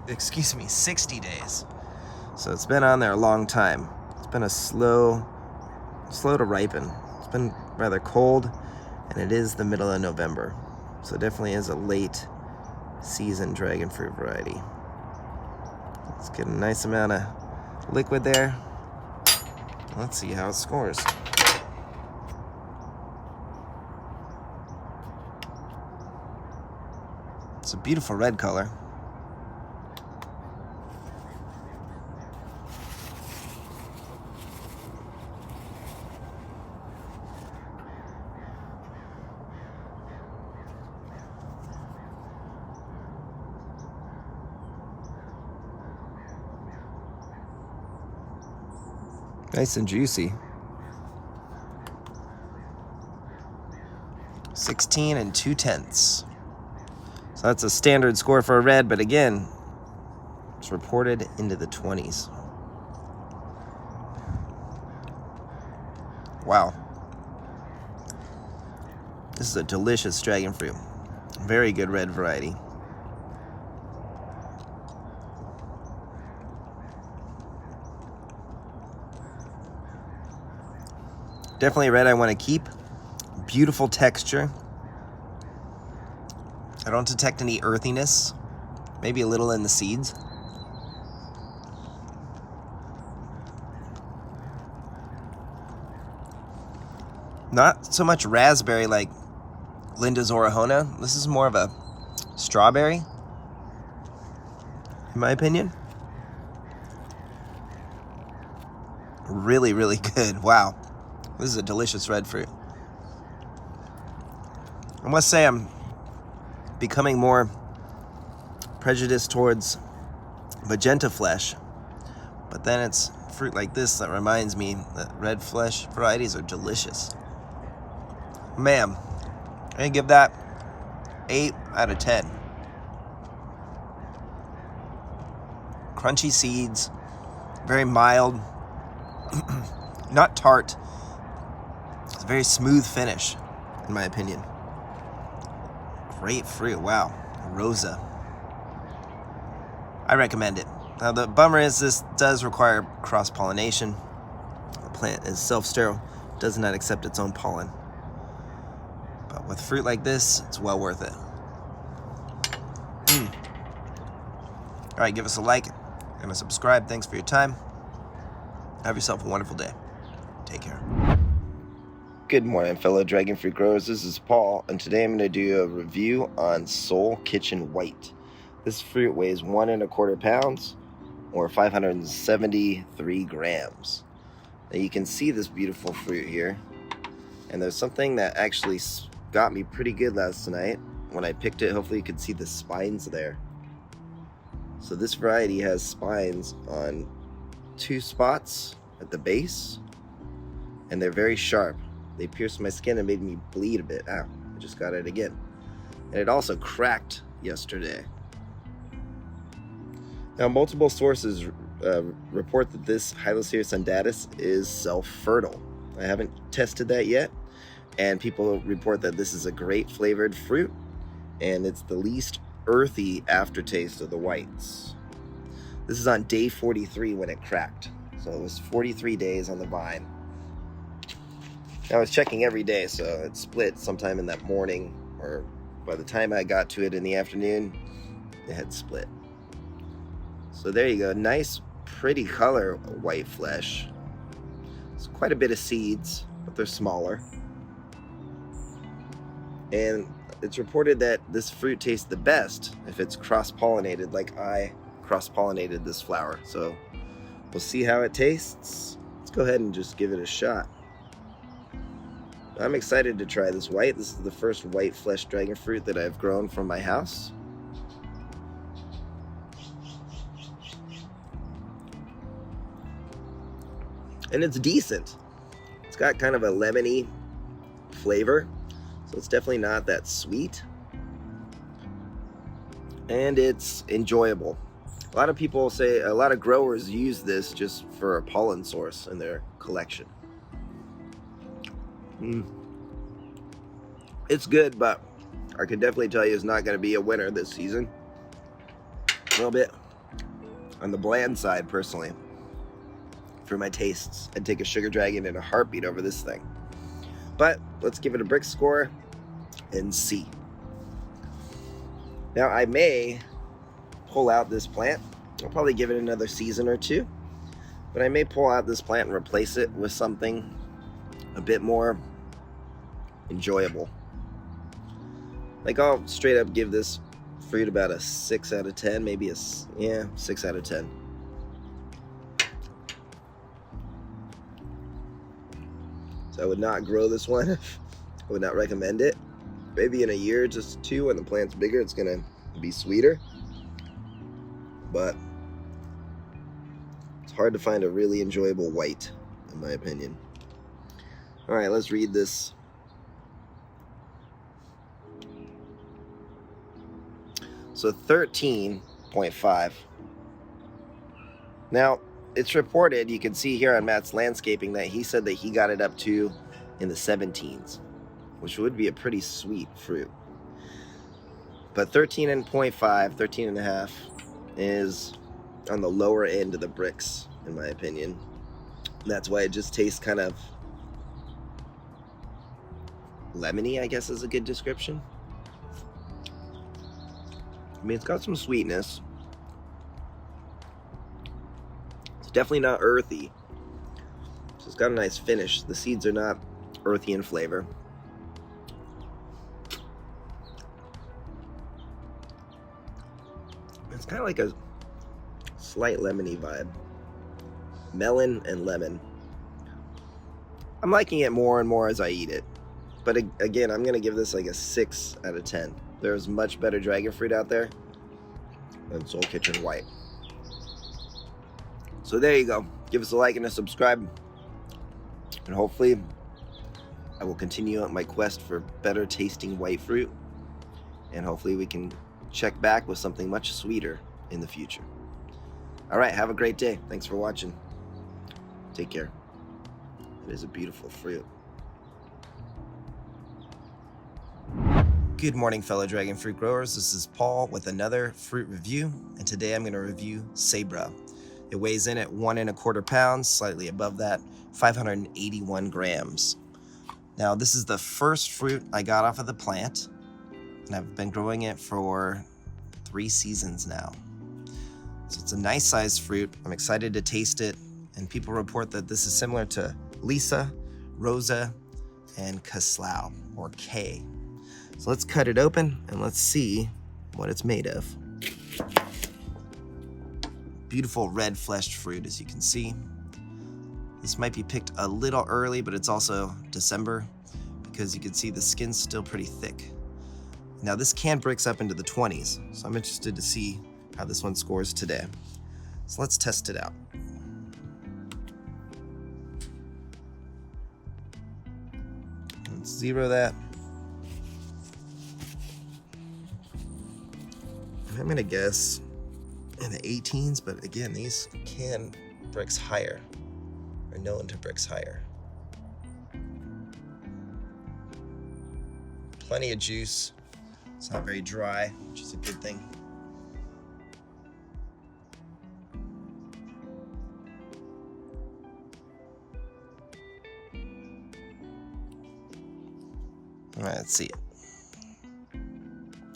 Excuse me, 60 days. So it's been on there a long time. It's been a slow to ripen. It's been rather cold, and it is the middle of November. So it definitely is a late season dragon fruit variety. Let's get a nice amount of liquid there. Let's see how it scores. It's a beautiful red color. Nice and juicy. 16 2/10. So that's a standard score for a red, but again, it's reported into the 20s. Wow. This is a delicious dragon fruit. Very good red variety. Definitely a red I want to keep. Beautiful texture. I don't detect any earthiness. Maybe a little in the seeds. Not so much raspberry like Linda's Orejona. This is more of a strawberry, in my opinion. Really, really good. Wow. This is a delicious red fruit. I must say I'm becoming more prejudiced towards magenta flesh, but then it's fruit like this that reminds me that red flesh varieties are delicious. Man, I'm gonna give that 8 out of 10. Crunchy seeds, very mild, not tart. It's a very smooth finish, in my opinion. Great fruit, wow. Rosa. I recommend it. Now the bummer is this does require cross-pollination. The plant is self-sterile, does not accept its own pollen. But with fruit like this, it's well worth it. All right, give us a like, and subscribe. Thanks for your time. Have yourself a wonderful day. Take care. Good morning, fellow dragon fruit growers. This is Paul, and today I'm going to do a review on Seoul Kitchen White. This fruit weighs 1 1/4 pounds, or 573 grams. Now you can see this beautiful fruit here, and there's something that actually got me pretty good last night when I picked it. Hopefully you can see the spines there. So this variety has spines on 2 spots at the base, and they're very sharp. They pierced my skin and made me bleed a bit. Ow, I just got it again. And it also cracked yesterday. Now, multiple sources report that this Hylocereus undatus is self-fertile. I haven't tested that yet, and people report that this is a great flavored fruit, and it's the least earthy aftertaste of the whites. This is on day 43 when it cracked. So it was 43 days on the vine. I was checking every day, so it split sometime in that morning, or by the time I got to it in the afternoon, it had split. So there you go. Nice, pretty color white flesh. It's quite a bit of seeds, but they're smaller. And it's reported that this fruit tastes the best if it's cross-pollinated, like I cross-pollinated this flower. So we'll see how it tastes. Let's go ahead and just give it a shot. I'm excited to try this white. This is the first white flesh dragon fruit that I've grown from my house. And it's decent. It's got kind of a lemony flavor, so it's definitely not that sweet. And it's enjoyable. A lot of people say, a lot of growers use this just for a pollen source in their collection. It's good, but I can definitely tell you it's not going to be a winner this season. A little bit on the bland side, personally, for my tastes. I'd take a sugar dragon in a heartbeat over this thing. But let's give it a brick score and see. Now, I may pull out this plant. I'll probably give it another season or two, but I may pull out this plant and replace it with something a bit more enjoyable. Like, I'll straight up give this fruit about a 6 out of 10, maybe 6 out of 10. So I would not grow this one. I would not recommend it. Maybe in a year, just 2, when the plant's bigger, it's gonna be sweeter. But it's hard to find a really enjoyable white, in my opinion. All right, let's read this. So 13.5. Now, it's reported, you can see here on Matt's landscaping, that he said that he got it up to in the 17s, which would be a pretty sweet fruit. But 13.5, 13.5 is on the lower end of the bricks, in my opinion. And that's why it just tastes kind of lemony, I guess is a good description. I mean, it's got some sweetness. It's definitely not earthy. So it's got a nice finish. The seeds are not earthy in flavor. It's kind of like a slight lemony vibe. Melon and lemon. I'm liking it more and more as I eat it. But again, I'm going to give this like a 6 out of 10. There's much better dragon fruit out there than Seoul Kitchen White. So there you go. Give us a like and a subscribe. And hopefully I will continue on my quest for better tasting white fruit. And hopefully we can check back with something much sweeter in the future. All right, have a great day. Thanks for watching. Take care. It is a beautiful fruit. Good morning, fellow dragon fruit growers. This is Paul with another fruit review, and today I'm going to review Cebra. It weighs in at 1 1/4 pounds, slightly above that, 581 grams. Now, this is the first fruit I got off of the plant, and I've been growing it for 3 seasons now. So it's a nice sized fruit. I'm excited to taste it. And people report that this is similar to Lisa, Rosa, and Kesslau, or K. So let's cut it open and let's see what it's made of. Beautiful red fleshed fruit, as you can see. This might be picked a little early, but it's also December because you can see the skin's still pretty thick. Now this can breaks up into the 20s, so I'm interested to see how this one scores today. So let's test it out. Let's zero that. I'm gonna guess in the 18s, but again, these can brix higher, or known to brix higher. Plenty of juice. It's not very dry, which is a good thing. All right, let's see it.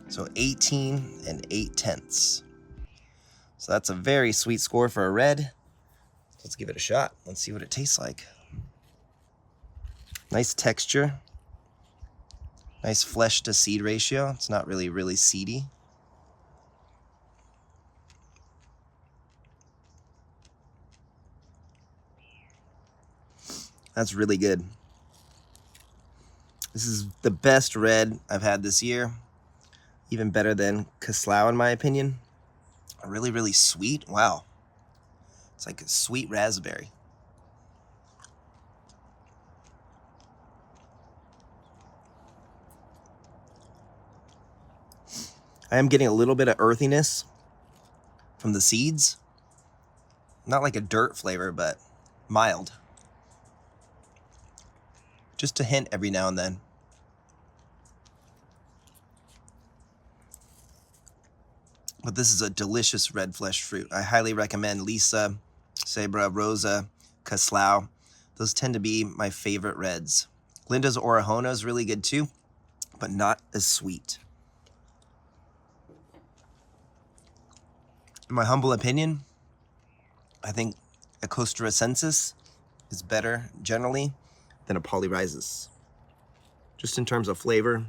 So 18 and 8/10. So that's a very sweet score for a red. Let's give it a shot. Let's see what it tastes like. Nice texture. Nice flesh to seed ratio. It's not really seedy. That's really good. This is the best red I've had this year. Even better than Kesslau in my opinion. Really sweet. Wow. It's like a sweet raspberry. I am getting a little bit of earthiness from the seeds. Not like a dirt flavor, but mild. Just a hint every now and then. But this is a delicious red flesh fruit. I highly recommend Lisa, Cebra, Rosa, Kesslau. Those tend to be my favorite reds. Linda's Orejona is really good too, but not as sweet. In my humble opinion, I think a costarricensis is better generally than a polyrhizis. Just in terms of flavor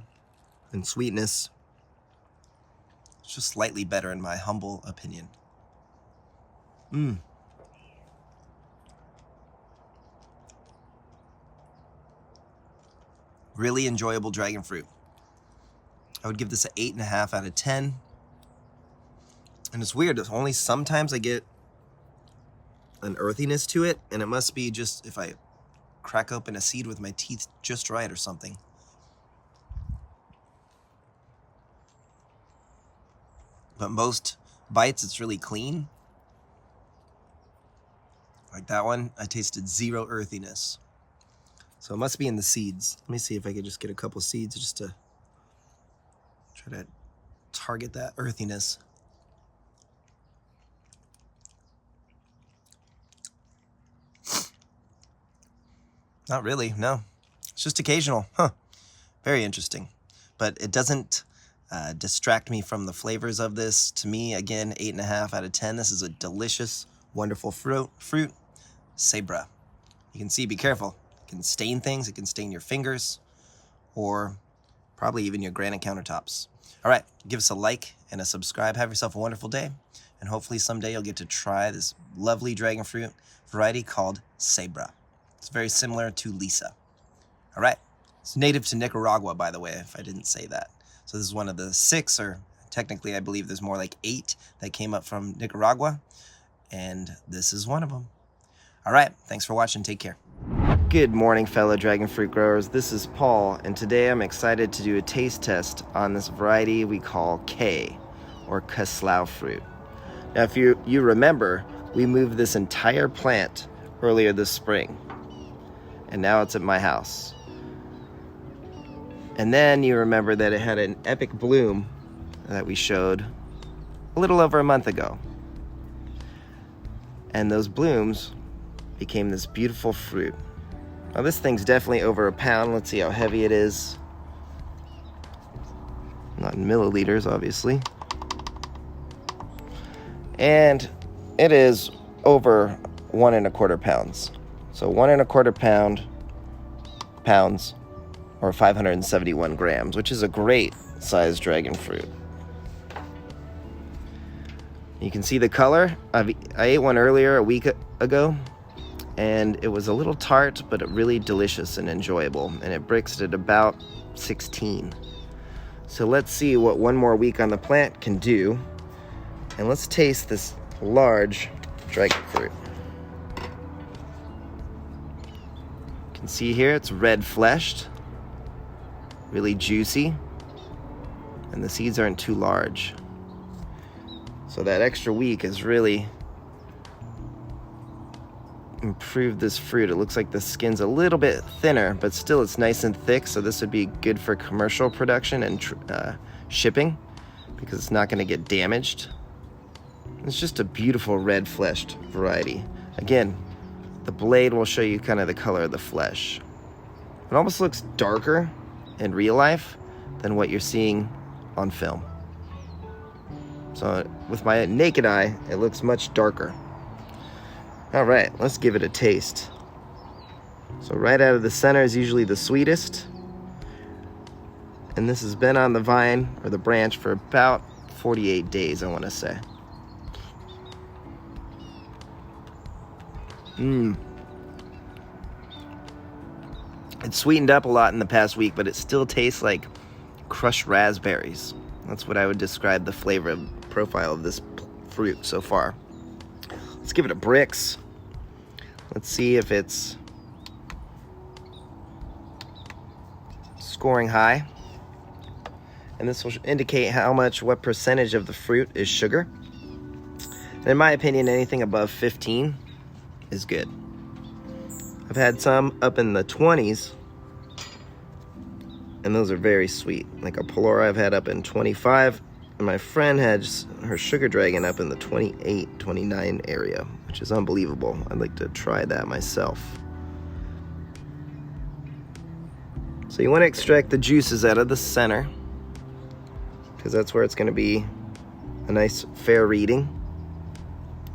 and sweetness, it's just slightly better in my humble opinion. Really enjoyable dragon fruit. I would give this an 8.5 out of 10. And it's weird, only sometimes I get an earthiness to it, and it must be just if I crack open a seed with my teeth just right or something. But most bites, it's really clean. Like that one, I tasted zero earthiness. So it must be in the seeds. Let me see if I could just get a couple seeds just to try to target that earthiness. Not really, no. It's just occasional, Very interesting. But it doesn't distract me from the flavors of this. To me, again, 8.5 out of 10. This is a delicious, wonderful fruit. Cebra. You can see, be careful. It can stain things. It can stain your fingers or probably even your granite countertops. All right, give us a like and a subscribe. Have yourself a wonderful day. And hopefully someday you'll get to try this lovely dragon fruit variety called Cebra. It's very similar to Lisa. All right, it's native to Nicaragua, by the way, if I didn't say that. So this is one of the 6, or technically I believe there's more like 8 that came up from Nicaragua, and this is one of them. All right, thanks for watching. Take care. Good morning, fellow dragon fruit growers. This is Paul, and today I'm excited to do a taste test on this variety we call K, or Kesslau fruit. Now, if you remember, we moved this entire plant earlier this spring, and now it's at my house. And then you remember that it had an epic bloom that we showed a little over a month ago. And those blooms became this beautiful fruit. Now this thing's definitely over a pound. Let's see how heavy it is. Not in milliliters, obviously. And it is over 1¼ pounds. So 1¼ pounds or 571 grams, which is a great size dragon fruit. You can see the color. I ate one earlier a week ago, and it was a little tart, but really delicious and enjoyable, and it Brixed at about 16. So let's see what one more week on the plant can do, and let's taste this large dragon fruit. You can see here it's red fleshed, really juicy, and the seeds aren't too large. So that extra week has really improved this fruit. It looks like the skin's a little bit thinner, but still it's nice and thick, so this would be good for commercial production and shipping because it's not going to get damaged. It's just a beautiful red fleshed variety. Again, the blade will show you kind of the color of the flesh. It almost looks darker in real life than what you're seeing on film. So with my naked eye, it looks much darker. All right, let's give it a taste. So right out of the center is usually the sweetest. And this has been on the vine or the branch for about 48 days, I want to say. It's sweetened up a lot in the past week, but it still tastes like crushed raspberries. That's what I would describe the flavor profile of this fruit so far. Let's give it a Brix. Let's see if it's scoring high. And this will indicate what percentage of the fruit is sugar. And in my opinion, anything above 15 is good. I've had some up in the 20s, and those are very sweet. Like a Pelora I've had up in 25, and my friend had her sugar dragon up in the 28, 29 area, which is unbelievable. I'd like to try that myself. So you want to extract the juices out of the center, because that's where it's going to be a nice fair reading,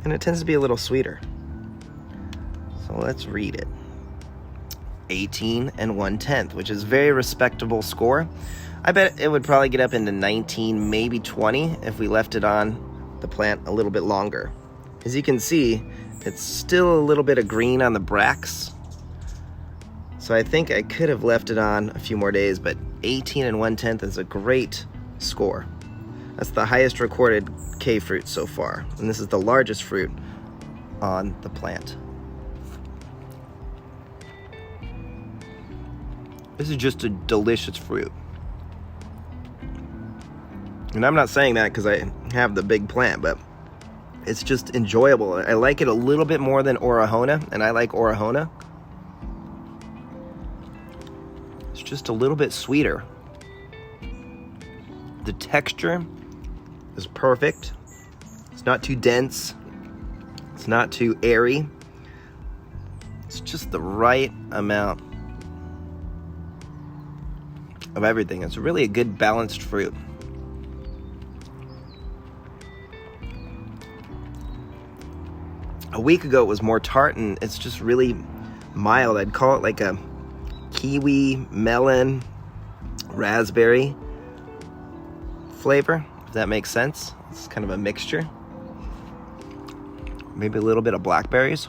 and it tends to be a little sweeter. So let's read it. 18 1/10, which is a very respectable score. I bet it would probably get up into 19, maybe 20 if we left it on the plant a little bit longer. As you can see, it's still a little bit of green on the bracts. So I think I could have left it on a few more days, but 18 1/10 is a great score. That's the highest recorded K fruit so far, and this is the largest fruit on the plant. This is just a delicious fruit. And I'm not saying that because I have the big plant, but it's just enjoyable. I like it a little bit more than Orejona, and I like Orejona. It's just a little bit sweeter. The texture is perfect. It's not too dense. It's not too airy. It's just the right amount of everything. It's really a good balanced fruit. A week ago it was more tart, and it's just really mild. I'd call it like a kiwi, melon, raspberry flavor, if that makes sense. It's kind of a mixture. Maybe a little bit of blackberries.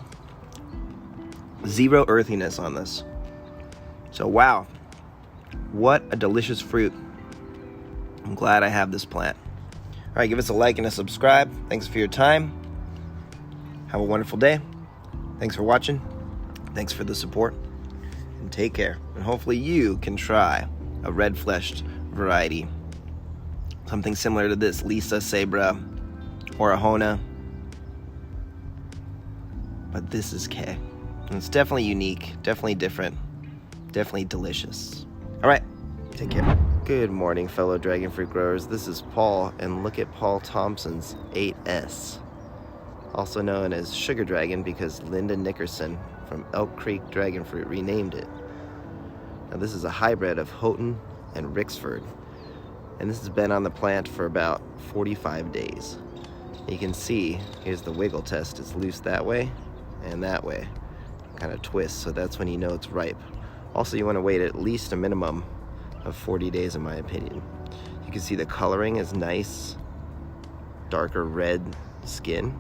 Zero earthiness on this. So wow, what a delicious fruit. I'm glad I have this plant. All right, give us a like and a subscribe. Thanks for your time. Have a wonderful day. Thanks for watching. Thanks for the support. And take care. And hopefully you can try a red-fleshed variety. Something similar to this, Lisa, Cebra, Orejona. But this is K. And it's definitely unique, definitely different, definitely delicious. All right, take care. Good morning, fellow dragon fruit growers. This is Paul, and look at Paul Thomson's 8S. Also known as Sugar Dragon because Linda Nickerson from Elk Creek Dragon Fruit renamed it. Now this is a hybrid of Houghton and Rixford, and this has been on the plant for about 45 days. You can see, here's the wiggle test. It's loose that way and that way. Kind of twists, so that's when you know it's ripe. Also, you want to wait at least a minimum of 40 days in my opinion. You can see the coloring is nice, darker red skin.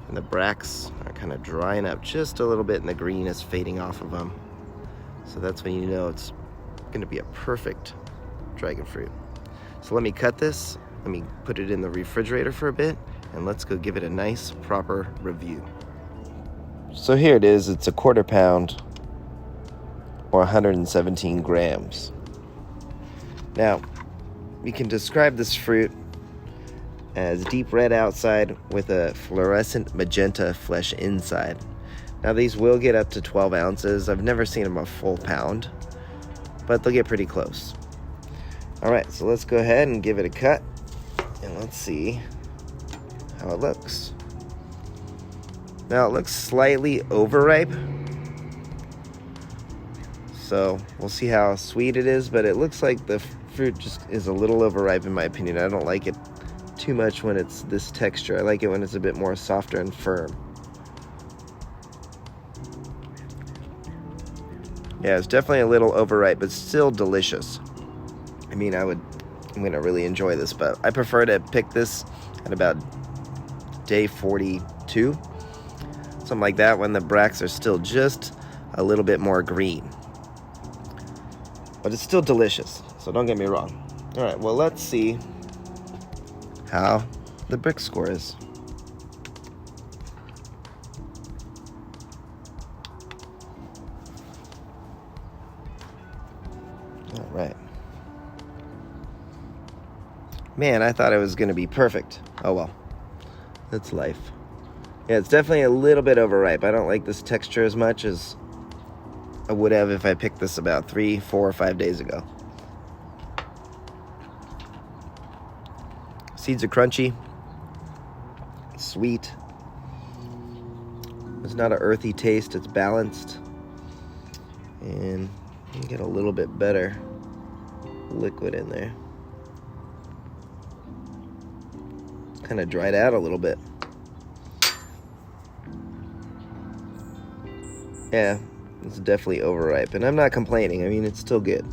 And the bracts are kind of drying up just a little bit and the green is fading off of them. So that's when you know it's gonna be a perfect dragon fruit. So let me cut this, let me put it in the refrigerator for a bit, and let's go give it a nice proper review. So here it is, it's a 1/4 pound or 117 grams. Now, we can describe this fruit as deep red outside with a fluorescent magenta flesh inside. Now these will get up to 12 ounces. I've never seen them a full pound, but they'll get pretty close. All right, so let's go ahead and give it a cut, and let's see how it looks. Now it looks slightly overripe, so we'll see how sweet it is, but it looks like the fruit just is a little overripe in my opinion. I don't like it too much when it's this texture. I like it when it's a bit more softer and firm. Yeah, it's definitely a little overripe, but still delicious. I mean, I'm gonna really enjoy this, but I prefer to pick this at about day 42, something like that, when the bracts are still just a little bit more green. But it's still delicious, so don't get me wrong. All right, well, let's see how the brick score is. All right. Man, I thought it was gonna be perfect. Oh well, that's life. Yeah, it's definitely a little bit overripe. I don't like this texture as much as I would have if I picked this about 3, 4, or 5 days ago. Seeds are crunchy, sweet. It's not an earthy taste, it's balanced. And you get a little bit better liquid in there. Kind of dried out a little bit. Yeah, it's definitely overripe, and I'm not complaining. I mean, it's still good.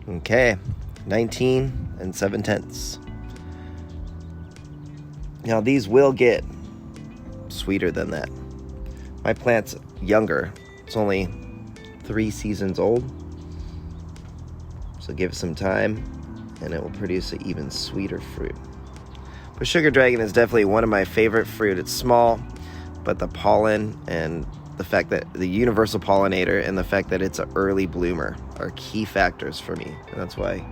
Okay, 19 7/10. Now these will get sweeter than that. My plant's younger. It's only 3 seasons old. So give it some time and it will produce an even sweeter fruit. But sugar dragon is definitely one of my favorite fruit. It's small, but the pollen and the fact that the universal pollinator and the fact that it's an early bloomer are key factors for me. And that's why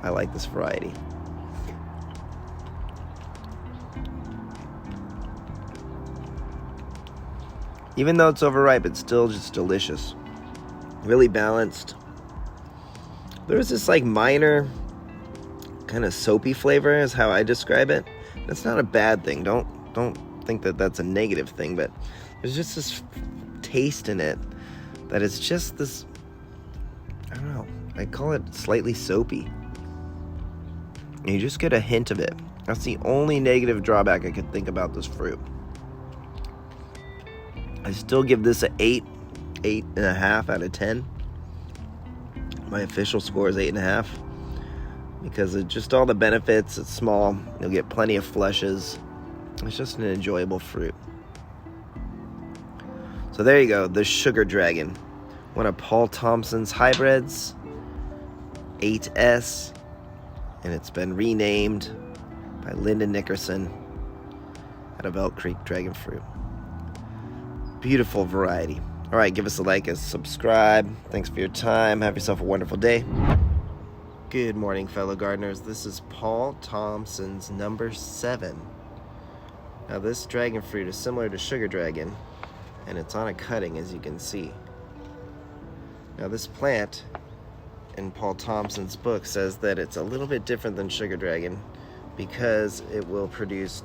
I like this variety. Even though it's overripe, it's still just delicious. Really balanced. There's this like minor kind of soapy flavor is how I describe it. That's not a bad thing. Don't think that that's a negative thing, but there's just this taste in it that is just this, I don't know, I call it slightly soapy. You just get a hint of it. That's the only negative drawback I could think about this fruit. I still give this an 8.5 out of 10. My official score is 8.5 because of just all the benefits. It's small. You'll get plenty of fleshes. It's just an enjoyable fruit. So there you go, the Sugar Dragon. One of Paul Thomson's hybrids, 8S, and it's been renamed by Linda Nickerson out of Elk Creek Dragon Fruit. Beautiful variety. All right, give us a like and subscribe. Thanks for your time. Have yourself a wonderful day. Good morning, fellow gardeners. This is Paul Thomson's number 7. Now this dragon fruit is similar to Sugar Dragon, and it's on a cutting, as you can see. Now this plant in Paul Thomson's book says that it's a little bit different than Sugar Dragon because it will produce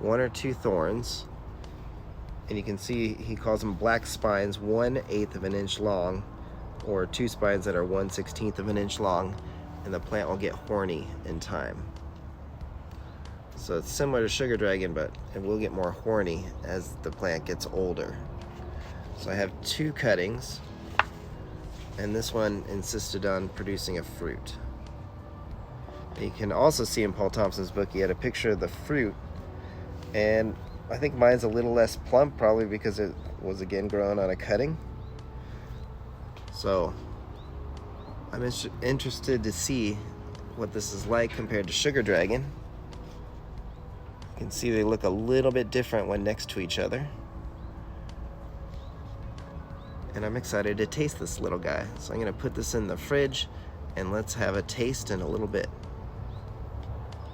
one or two thorns. And you can see he calls them black spines, 1/8 of an inch long, or two spines that are 1/16 of an inch long, and the plant will get horny in time. So it's similar to sugar dragon, but it will get more horny as the plant gets older. So I have 2 cuttings, and this one insisted on producing a fruit. You can also see in Paul Thomson's book, he had a picture of the fruit, and I think mine's a little less plump, probably because it was again grown on a cutting. So I'm interested to see what this is like compared to sugar dragon. You can see they look a little bit different when next to each other. And I'm excited to taste this little guy. So I'm gonna put this in the fridge and let's have a taste in a little bit.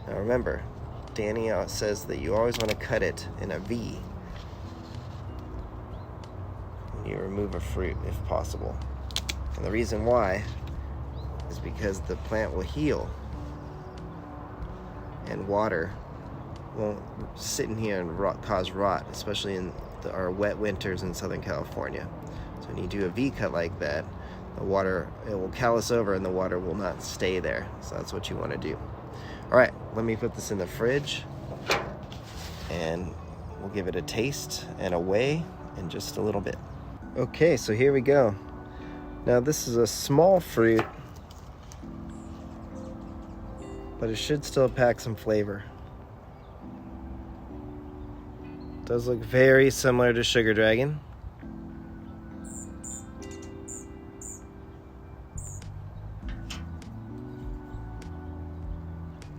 Now remember, Danny says that you always want to cut it in a V when you remove a fruit if possible. And the reason why is because the plant will heal and water won't sit in here and cause rot, especially in our wet winters in Southern California. So when you do a V cut like that, the water, it will callus over and the water will not stay there. So that's what you want to do. All right, let me put this in the fridge and we'll give it a taste and a weigh in just a little bit. Okay, so here we go. Now this is a small fruit, but it should still pack some flavor. It does look very similar to sugar dragon.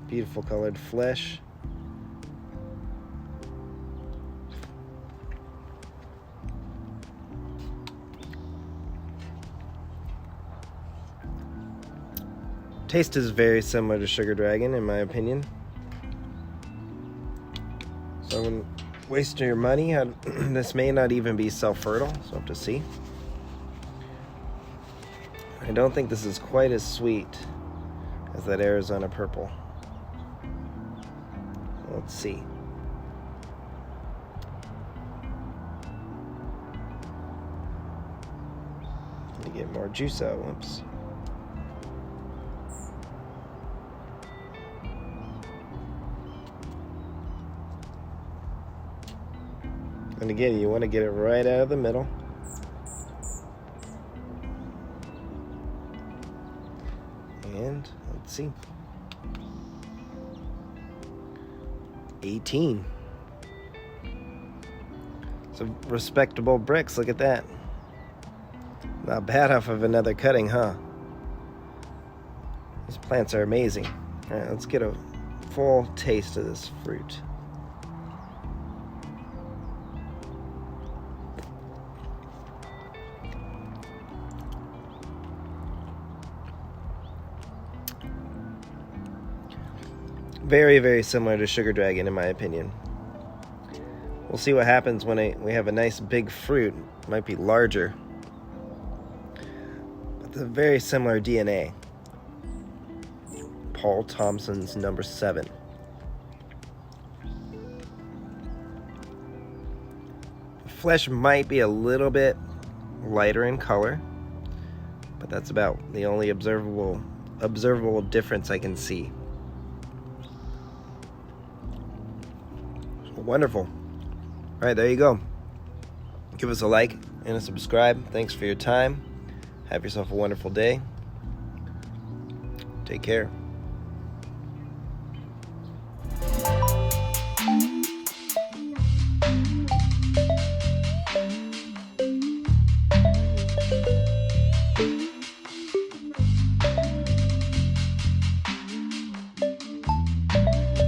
Beautiful colored flesh. Taste is very similar to sugar dragon in my opinion. So I wouldn't waste your money. This may not even be self-fertile, so we'll have to see. I don't think this is quite as sweet as that Arizona purple. Let's see. Let me get more juice out. Whoops. And again, you want to get it right out of the middle. And let's see. 18. Some respectable bricks, look at that. Not bad off of another cutting, huh? These plants are amazing. All right, let's get a full taste of this fruit. Very, very similar to sugar dragon in my opinion. We'll see what happens when we have a nice big fruit. It might be larger, but they're very similar DNA. Paul Thomson's number 7. The flesh might be a little bit lighter in color, but that's about the only observable difference I can see. Wonderful. All right, there you go. Give us a like and a subscribe. Thanks for your time. Have yourself a wonderful day. Take care.